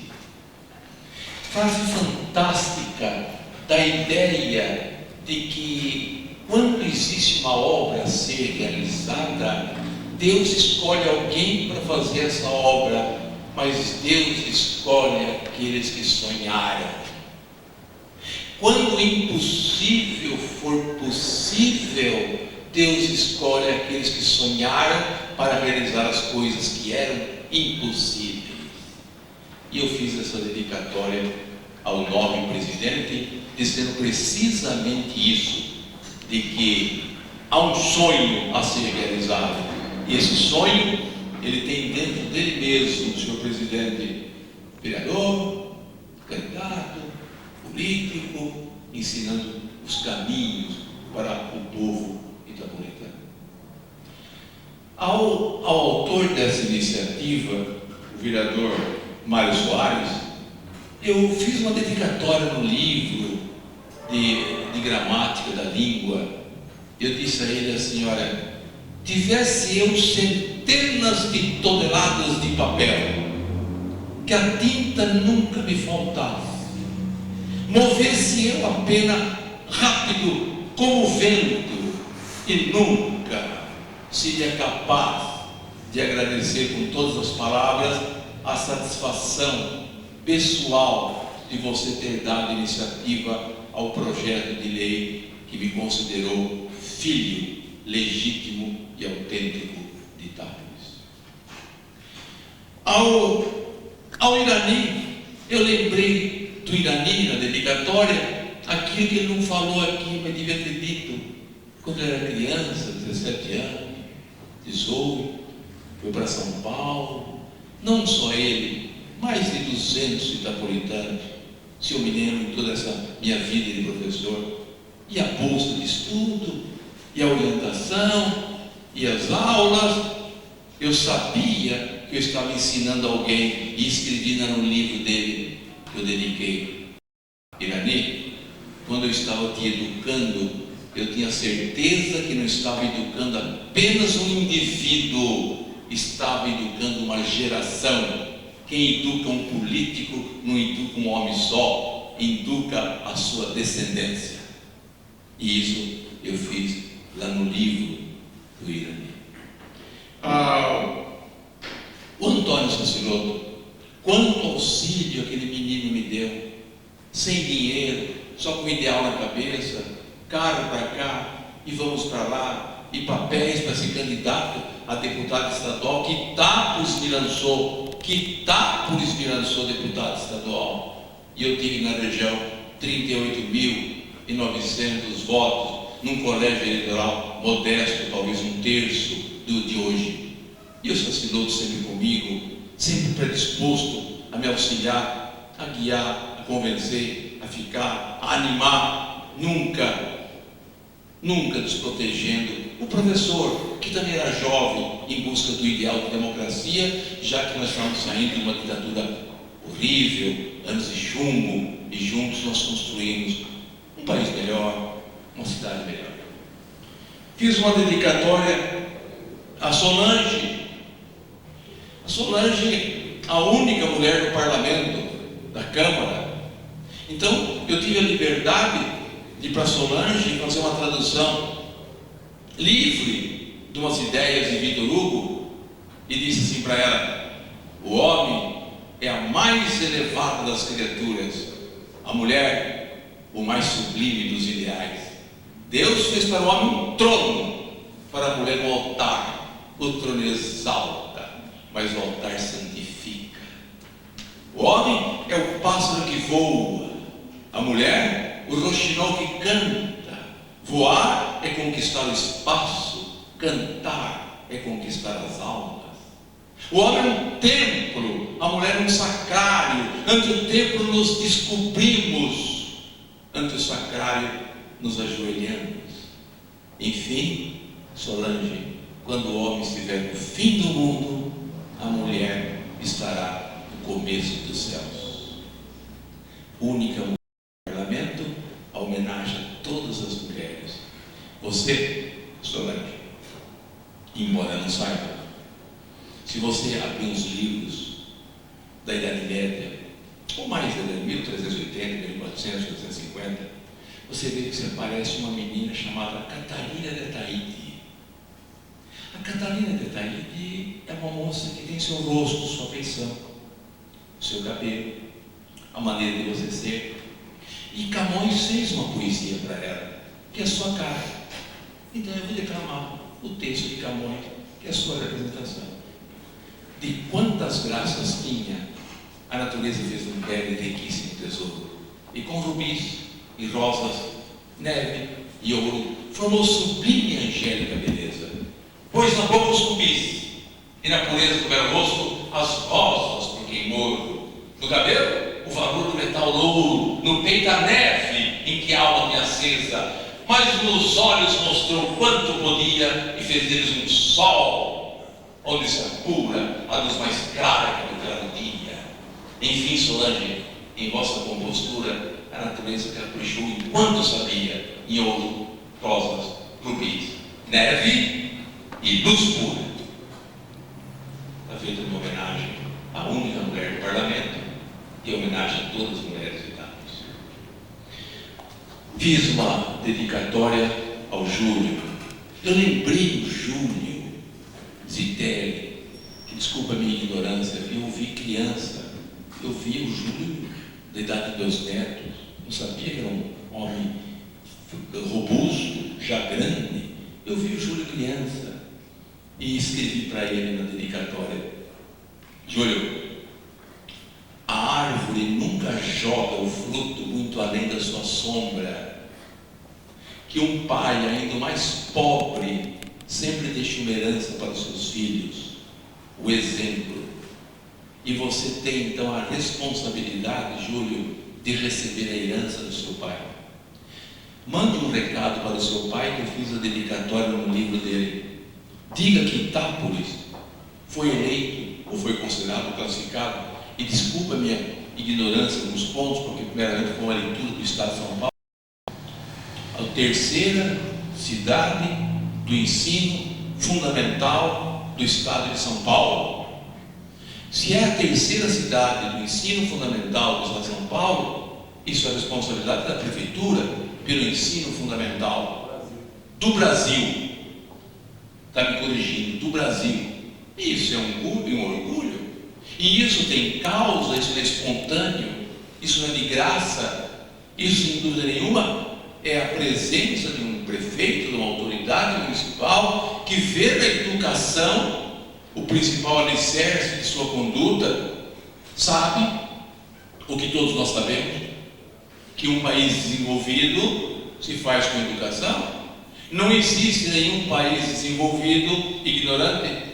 Frase fantástica da ideia de que quando existe uma obra a ser realizada, Deus escolhe alguém para fazer essa obra, mas Deus escolhe aqueles que sonharam. Quando o impossível for possível, Deus escolhe aqueles que sonharam para realizar as coisas que eram impossíveis. E eu fiz essa dedicatória ao nobre presidente, dizendo precisamente isso, de que há um sonho a ser realizado. E esse sonho, ele tem dentro dele mesmo, o senhor presidente, vereador, candidato, político, ensinando os caminhos para o povo itapolitano. Ao autor dessa iniciativa, o vereador Mário Soares, eu fiz uma dedicatória no livro de gramática da língua. Eu disse a ele assim: olha, tivesse eu centenas de toneladas de papel, que a tinta nunca me faltasse, movesse eu a pena rápido como o vento, e nunca seria capaz de agradecer com todas as palavras a satisfação pessoal de você ter dado iniciativa ao projeto de lei que me considerou filho legítimo e autêntico de Itápolis. Ao Irani, eu lembrei do Irani na dedicatória, aquilo que ele não falou aqui, mas devia ter dito quando ele era criança, 17 anos, 18, foi para São Paulo. Não só ele, mais de 200 itapolitanos, se eu me lembro em toda essa minha vida de professor, e a bolsa de estudo, e a orientação, e as aulas. Eu sabia que eu estava ensinando alguém, e escrevi no livro dele, que eu dediquei. Irani, quando eu estava te educando, eu tinha certeza que não estava educando apenas um indivíduo, estava educando uma geração. Quem educa um político não educa um homem só, educa a sua descendência. E isso eu fiz lá no livro do Irani. O Antônio Saciloto, quanto auxílio aquele menino me deu, sem dinheiro, só com ideal na cabeça, carro para cá e vamos para lá, e papéis para ser candidato a deputado estadual. Que Itápolis me lançou deputado estadual, e eu tive na região 38.900 votos, num colégio eleitoral modesto, talvez um terço do de hoje. E o Saciloto sempre comigo, sempre predisposto a me auxiliar, a guiar, a convencer, a ficar, a animar, nunca desprotegendo o professor, que também era jovem em busca do ideal de democracia, já que nós estamos saindo de uma ditadura horrível, anos de chumbo, e juntos nós construímos um país melhor, uma cidade melhor. Fiz uma dedicatória a Solange. A Solange, a única mulher do parlamento, da Câmara. Então, eu tive a liberdade de ir para Solange fazer uma tradução livre de umas ideias de Victor Hugo e disse assim para ela: o homem é a mais elevada das criaturas, a mulher o mais sublime dos ideais. Deus fez para o homem um trono, para a mulher um altar. O trono exalta, mas o altar santifica. O homem é o pássaro que voa, a mulher o roxinol que canta. Voar é conquistar o espaço, cantar é conquistar as almas. O homem é um templo, a mulher é um sacrário. Ante o templo nos descobrimos, ante o sacrário nos ajoelhamos. Enfim, Solange, quando o homem estiver no fim do mundo, a mulher estará no começo dos céus. Única mulher do parlamento, a homenagem a todas as mulheres. Você, Solange, embora não saiba, se você abrir os livros da Idade Média, ou mais da 1380, 1400, 1450, você vê que você parece uma menina chamada Catarina de Tahiti. A Catarina de Tahiti é uma moça que tem seu rosto, sua feição, seu cabelo, a maneira de você ser. E Camões fez uma poesia para ela, que é a sua cara. Então eu vou declamar o texto de Camões, que é a sua representação. De quantas graças tinha, a natureza fez um belo e riquíssimo tesouro, e com rubis e rosas, neve e ouro, formou sublime e angélica beleza. Pôs na boca os rubis, e na pureza do belo rosto, as rosas por queimou. No cabelo, o valor do metal louro, no peito a neve em que a alma tinha acesa, mas nos olhos mostrou quanto podia, e fez deles um sol, onde se apura a luz mais clara que o claro dia. Enfim, Solange, em vossa compostura, a natureza caprichou enquanto sabia, em ouro, rosas, rubis, neve e luz pura. Está feita uma homenagem à única mulher do parlamento e homenagem a todas as mulheres idades. Fiz uma dedicatória ao Júlio. Eu lembrei do Júlio Zitelli, que, desculpa a minha ignorância, eu vi criança, eu vi o Júlio da idade dos meus netos, não sabia que era um homem robusto, já grande. Eu vi o Júlio criança e escrevi para ele na dedicatória: Júlio, a árvore nunca joga o fruto muito além da sua sombra, que um pai, ainda mais pobre, sempre deixa uma herança para os seus filhos, o exemplo. E você tem então a responsabilidade, Júlio, de receber a herança do seu pai. Mande um recado para o seu pai, que eu fiz a dedicatória no livro dele. Diga que Itápolis foi eleito, ou foi considerado, classificado, e desculpa a minha ignorância nos pontos, porque primeiramente foi uma leitura do Estado de São Paulo, a terceira cidade do ensino fundamental do Estado de São Paulo. Se é a terceira cidade do ensino fundamental do Estado de São Paulo, isso é responsabilidade da Prefeitura pelo ensino fundamental do Brasil. Está me corrigindo, do Brasil. Isso é um orgulho. E isso tem causa, isso não é espontâneo, isso não é de graça. Isso, sem dúvida nenhuma, é a presença de um prefeito, de uma autoridade municipal que vê na educação o principal alicerce de sua conduta. Sabe o que todos nós sabemos, que um país desenvolvido se faz com educação. Não existe nenhum país desenvolvido ignorante.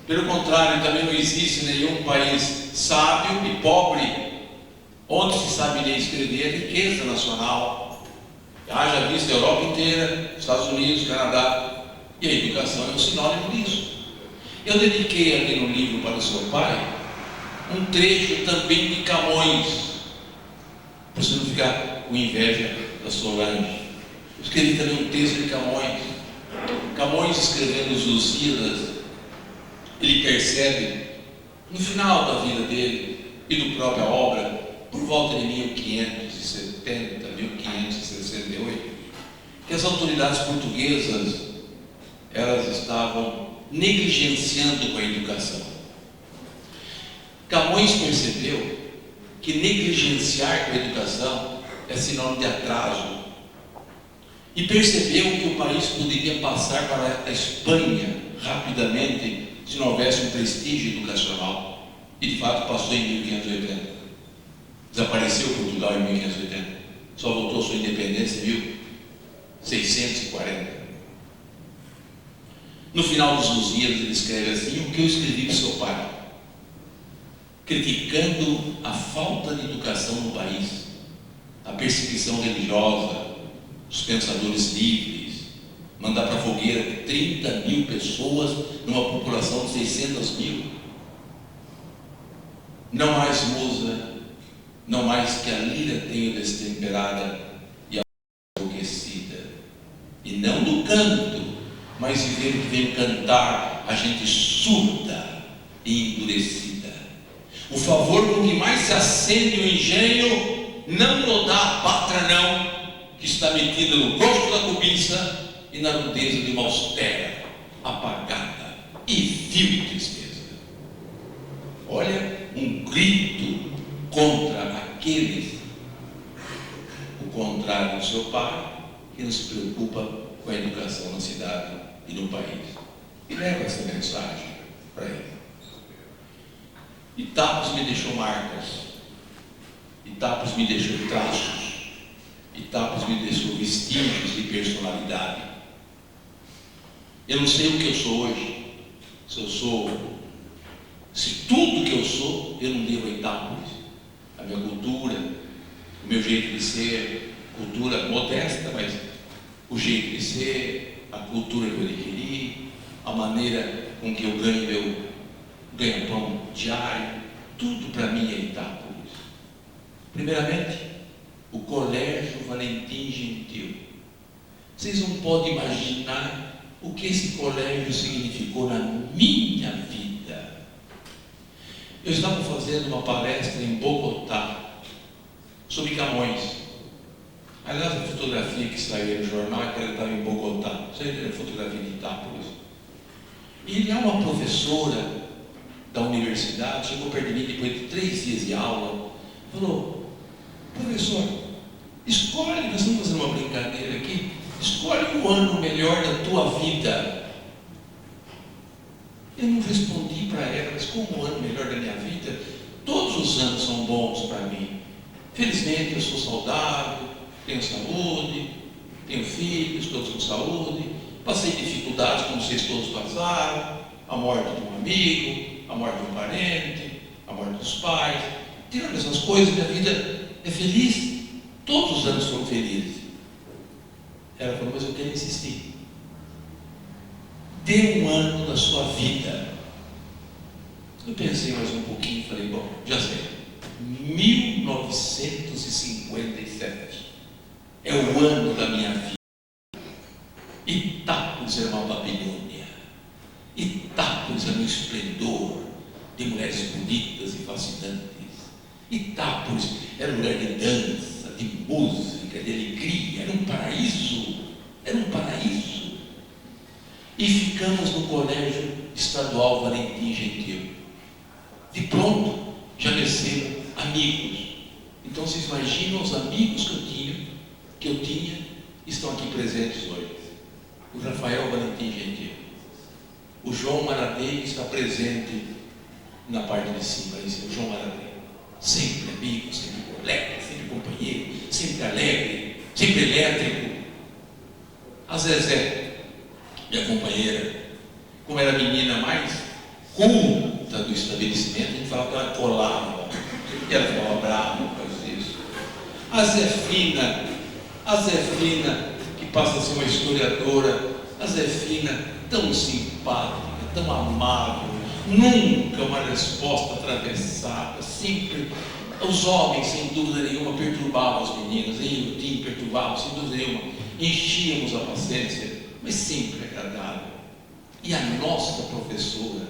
Pelo contrário, também não existe nenhum país sábio e pobre onde se sabe ler e escrever a riqueza nacional. Haja visto a Europa inteira, Estados Unidos, Canadá, e a educação é um sinônimo disso. Eu dediquei aqui no livro para o seu pai um trecho também de Camões, para você não ficar com inveja da Solange. Eu escrevi também um texto de Camões. Camões, escrevendo os Lusíadas, ele percebe, no final da vida dele e do própria obra, por volta de 1570, 1568, que as autoridades portuguesas, elas estavam negligenciando com a educação. Camões percebeu que negligenciar com a educação é sinônimo de atraso, e percebeu que o país poderia passar para a Espanha rapidamente se não houvesse um prestígio educacional, e de fato passou em 1580. Desapareceu Portugal em 1580, só voltou à sua independência em 1640. No final dos Lusíadas ele escreve assim: o que eu escrevi para o seu pai, criticando a falta de educação no país, a perseguição religiosa, os pensadores livres, mandar para a fogueira 30.000 pessoas numa população de 600.000. Não mais musa, não mais que a lira tenha destemperada e enlouquecida, e não do canto, mas viver que veio cantar a gente surda e endurecida. O favor com que mais se acende o engenho não lo dá a pátria não, que está metida no gosto da cobiça e na rudeza de uma austera, apagada e vil tristeza. Olha, um grito contra aqueles, o contrário do seu pai, que não se preocupa com a educação na cidade e no país. E leva essa mensagem para ele. Itapos me deixou marcas, Itapos me deixou traços, Itapos me deixou vestígios de personalidade. Eu não sei o que eu sou hoje. Se tudo que eu sou, eu não devo a Itápolis. A minha cultura, o meu jeito de ser, cultura modesta, mas o jeito de ser, a cultura que eu adquiri, a maneira com que eu ganho meu ganha-pão diário, tudo para mim é Itápolis. Primeiramente, o Colégio Valentim Gentil. Vocês não podem imaginar o que esse colégio significou na minha vida. Eu estava fazendo uma palestra em Bogotá sobre Camões. Aliás, a fotografia que saiu no jornal é que ele estava em Bogotá. Isso aí é a fotografia de Itápolis. E ele é uma professora da universidade, chegou perto de mim depois de 3 dias de aula, falou: professor, escolhe, nós estamos fazendo uma brincadeira aqui, escolhe o ano melhor da tua vida. Eu não respondi para ela, mas como o ano melhor da minha vida? Todos os anos são bons para mim. Felizmente eu sou saudável, tenho saúde, tenho filhos, todos com saúde, passei dificuldades como vocês todos passaram, a morte de um amigo, a morte de um parente, a morte dos pais. Tirando essas coisas, minha vida é feliz. Todos os anos foram felizes. Ela falou: mas eu quero insistir. Dê um ano da sua vida. Eu pensei mais um pouquinho e falei: bom, já sei. 1957 é o ano da minha vida. Itápolis era uma Babilônia. Itápolis era um esplendor de mulheres bonitas e fascinantes. Itápolis era um lugar de dança, de música, de alegria. Era um paraíso. Era um paraíso. E ficamos no Colégio Estadual Valentim Gentil. De pronto, já nasceram amigos. Então vocês imaginam os amigos que eu tinha, estão aqui presentes hoje. O Rafael Valentim Gentil. O João Maradei está presente na parte de cima. Esse é o João Maradei. Sempre amigo, sempre colega, sempre companheiro, sempre alegre, sempre elétrico. A Zezé, minha companheira, como era a menina mais culta do estabelecimento, a gente falava que ela colava, e ela ficava brava por causa disso. A Zefina, que passa a ser uma historiadora, a Zefina, tão simpática, tão amável, nunca uma resposta atravessada, sempre. Os homens, sem dúvida nenhuma, perturbavam as meninas, eu e o Tim perturbavam, sem dúvida nenhuma, enchíamos a paciência, mas sempre agradável. E a nossa professora,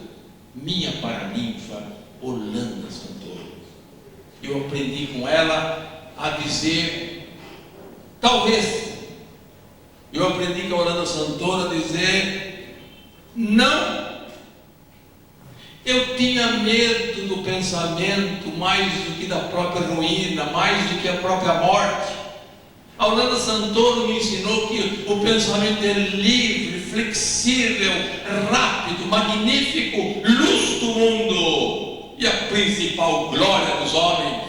minha paraninfa, Orlando Santoro, eu aprendi com ela a dizer, talvez, eu aprendi com a Orlando Santoro a dizer, não. Eu tinha medo do pensamento mais do que da própria ruína, mais do que a própria morte. A Orlando Santoro me ensinou que o pensamento é livre, flexível, rápido, magnífico, luz do mundo e a principal glória dos homens.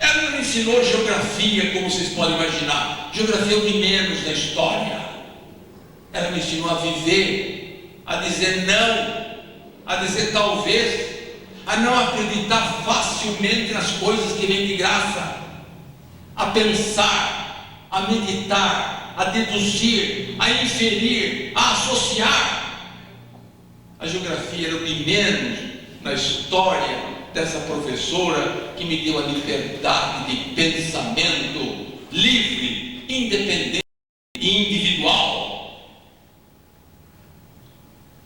Ela não me ensinou geografia, como vocês podem imaginar. Geografia é o de menos da história. Ela me ensinou a viver, a dizer não, a dizer talvez, a não acreditar facilmente nas coisas que vêm de graça, a pensar, a meditar, a deduzir, a inferir, a associar. A geografia era o de menos na história dessa professora que me deu a liberdade de pensamento livre, independente e individual.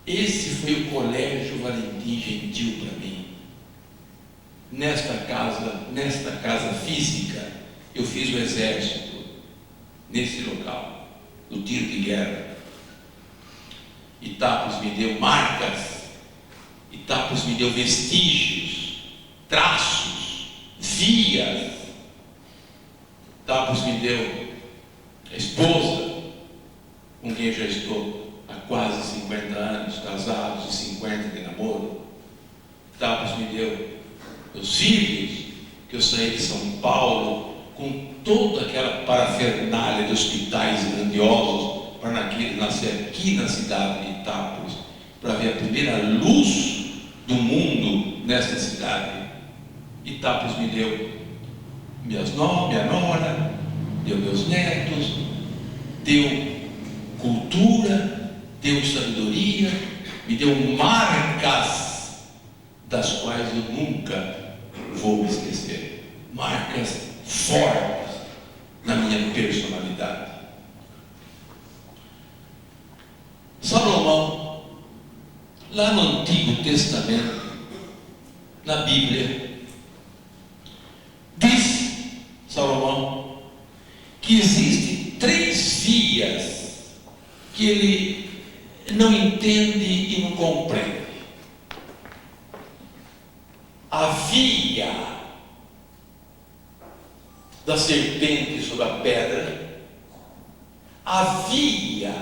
Esse foi o Colégio Valentim Gentil para mim. Nesta casa física, eu fiz o exército, nesse local, no tiro de guerra. Itápolis me deu marcas, Itápolis me deu vestígios, traços, vias. Itápolis me deu a esposa, com quem eu já estou há quase 50 anos, casados, e 50 de namoro. Itápolis me deu meus filhos, que eu saí de São Paulo com toda aquela parafernália de hospitais grandiosos para nascer aqui na cidade de Itápolis, para ver a primeira luz do mundo nesta cidade. Itápolis me deu minha nora, deu meus netos, deu cultura, deu sabedoria, me deu marcas das quais eu nunca vou me esquecer. Marcas fortes na minha personalidade. Salomão, lá no Antigo Testamento, na Bíblia, diz Salomão que existem 3 vias que ele não entende e não compreende. A via da serpente sobre a pedra, a via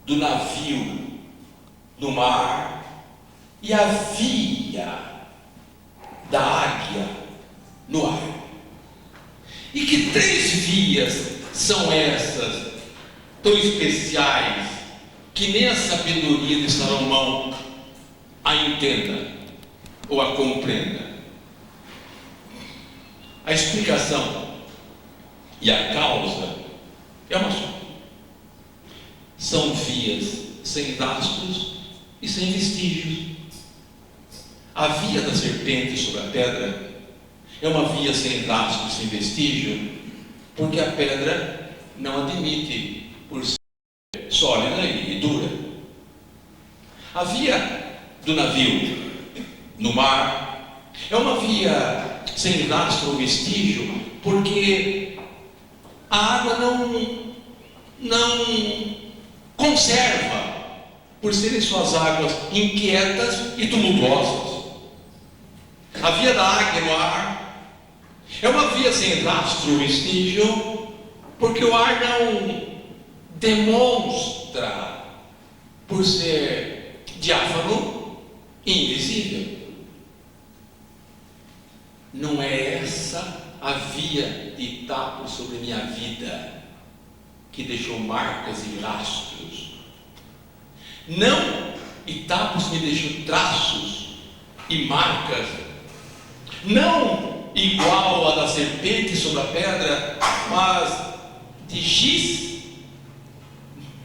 do navio no mar e a via da águia no ar. E que 3 vias são essas tão especiais que nem a sabedoria de Salomão a entenda ou a compreenda? A explicação e a causa é uma só. São vias sem rastros e sem vestígios. A via da serpente sobre a pedra é uma via sem rastro, sem vestígio, porque a pedra não admite por ser sólida e dura. A via do navio no mar é uma via sem rastro ou vestígio, porque a água não conserva, por serem suas águas inquietas e tumultuosas. A via da águia no ar é uma via sem rastro ou vestígio, porque o ar não demonstra, por ser diáfano e invisível. Não é essa a via de Itápolis sobre minha vida, que deixou marcas e rastros. Não Itápolis me deixou traços e marcas, não igual a da serpente sobre a pedra, mas de giz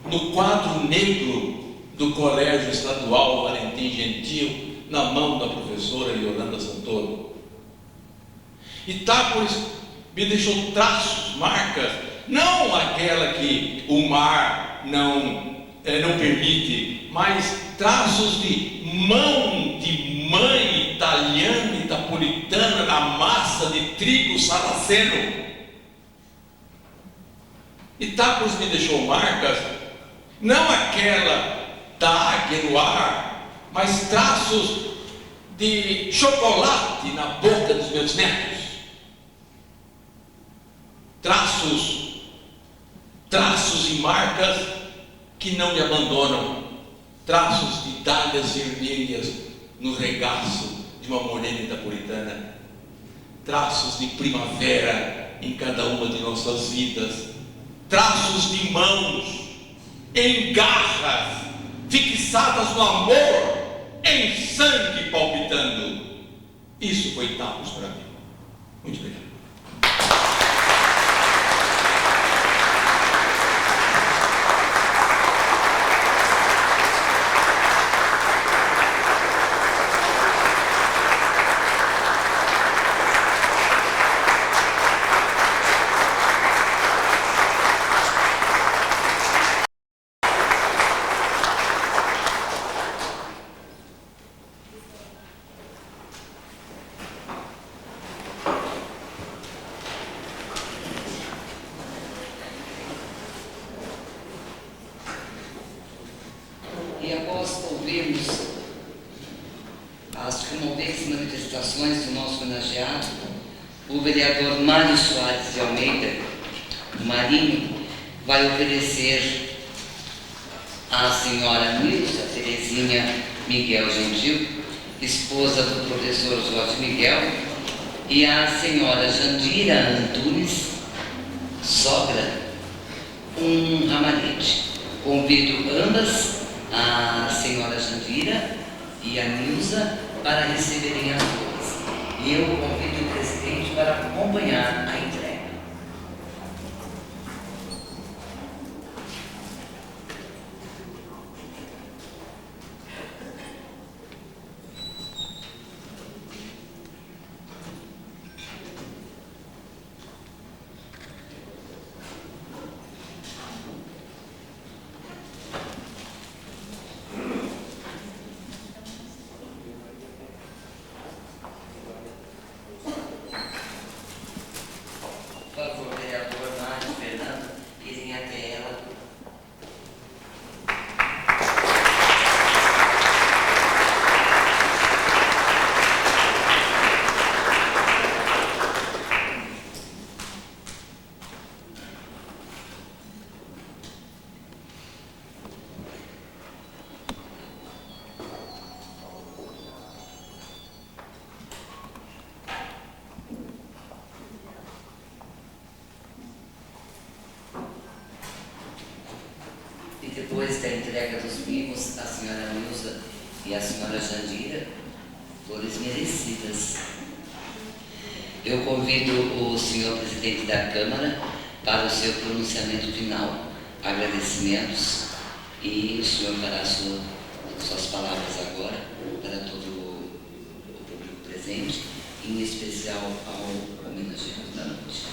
no quadro negro do Colégio Estadual Valentim Gentil, na mão da professora Yolanda Santoro. Itápolis me deixou traços, marcas, não aquela que o mar não permite, mas traços de mão de mãe italiana e napolitana na massa de trigo saraceno. Itápolis me deixou marcas, não aquela da águia no ar, mas traços de chocolate na boca dos meus netos. Traços e marcas que não me abandonam, traços de dálias vermelhas no regaço de uma morena napolitana, traços de primavera em cada uma de nossas vidas, traços de mãos em garras fixadas no amor, em sangue palpitando. Isso foi Itápolis para mim. Muito obrigado. E após ouvirmos as comoventes manifestações do nosso homenageado, o vereador Mário Soares de Almeida, Marinho, vai oferecer à senhora Nilza Terezinha Miguel Gentil, esposa do professor Jorge Miguel, e à senhora Jandira Antunes, sogra, um ramalhete. Convido ambas, a senhora Jandira e a Nilza, para receberem as flores. E eu convido o presidente para acompanhar a entrega. Por favor, vereador Mário Fernando, irem até ela. E depois da entrega dos mimos, a senhora Nilza e a senhora Jandira, flores merecidas. Eu convido o senhor presidente da Câmara para o seu pronunciamento final, agradecimentos, e o senhor fará suas palavras agora para todo o público presente, em especial ao homenageado da noite.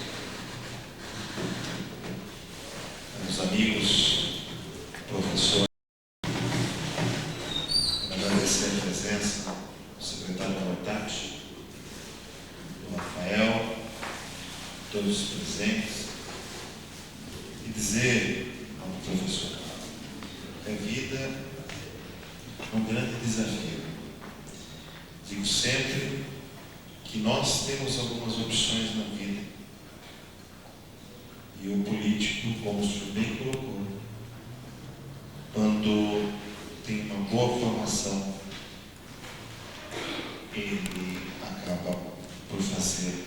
Meus amigos, professor, agradecer a presença do secretário Mortati, do Rafael, todos os presentes, e dizer ao professor que a vida é um grande desafio. Digo sempre que nós temos algumas opções na vida, e o político, como o senhor bem colocou, quando tem uma boa formação, ele acaba por fazer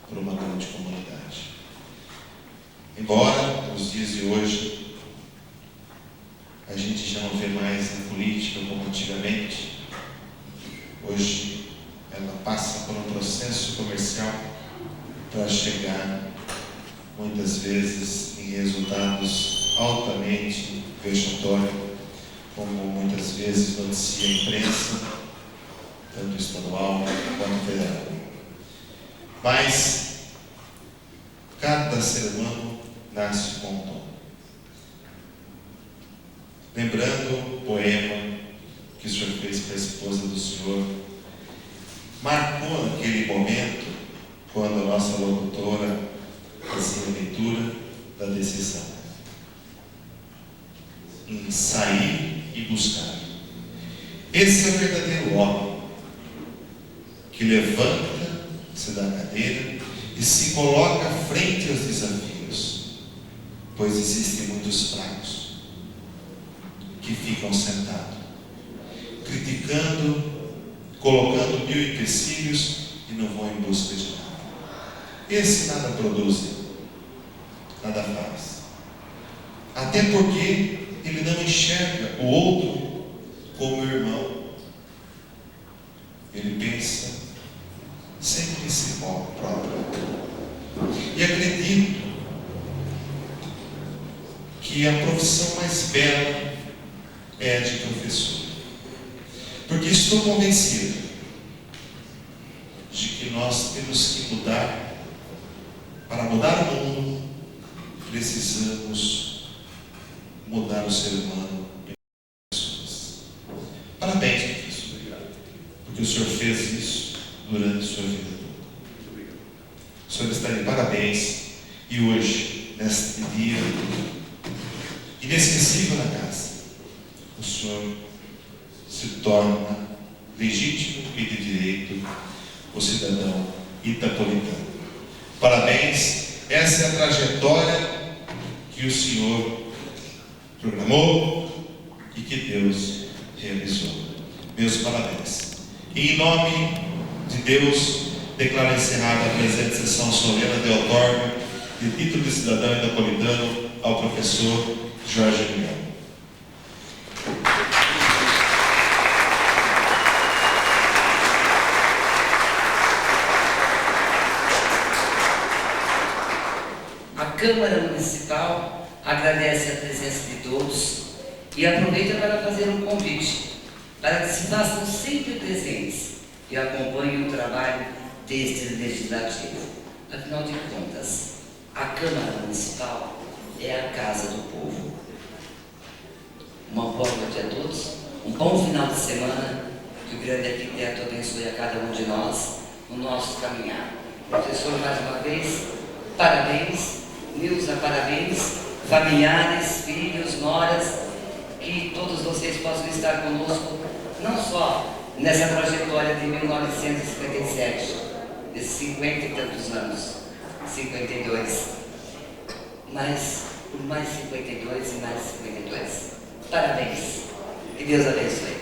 por uma grande comunidade. Embora, nos dias de hoje, A gente já não vê mais a política como antigamente. Hoje ela passa por um processo comercial para chegar, muitas vezes, em resultados altamente vexatórios, como muitas vezes noticia a imprensa, tanto estadual quanto federal. Mas cada ser humano nasce com um dom. Lembrando o poema que o senhor fez para a esposa do senhor, marcou naquele momento, quando a nossa locutora fazia a leitura da decisão em sair e buscar. Esse é o verdadeiro homem que levanta-se da cadeira e se coloca frente aos desafios, pois existem muitos fracos que ficam sentados, criticando, colocando mil empecilhos e não vão em busca de nada. Esse nada produz, nada faz. Até porque ele não enxerga o outro como irmão. Ele pensa sempre em si próprio. E acredito que a profissão mais bela é a de professor. Porque estou convencido de que nós temos que mudar. Para mudar o mundo, precisamos mudar o ser humano e as pessoas. Parabéns, professor, porque o senhor fez isso durante a sua vida toda. O senhor está de parabéns e hoje, neste dia inesquecível na casa, o senhor se torna legítimo e de direito o cidadão itapolitano. Parabéns, essa é a trajetória que o senhor programou e que Deus realizou. Meus parabéns. E em nome de Deus, declaro encerrada a presente sessão solene de outorga de título de cidadão itapolitano ao professor Jorge Miguel. A Câmara Municipal agradece a presença de todos e aproveita para fazer um convite para que se façam sempre presentes e acompanhem o trabalho deste Legislativo. Afinal de contas, a Câmara Municipal é a casa do povo. Uma boa noite a todos, um bom final de semana, que o grande arquiteto abençoe a cada um de nós no nosso caminhar. Professor, mais uma vez, parabéns. Nilza, parabéns, familiares, filhos, noras, que todos vocês possam estar conosco, não só nessa trajetória de 1957, desses 50 e tantos anos, 52, mas por mais 52 e mais 52. Parabéns, que Deus abençoe.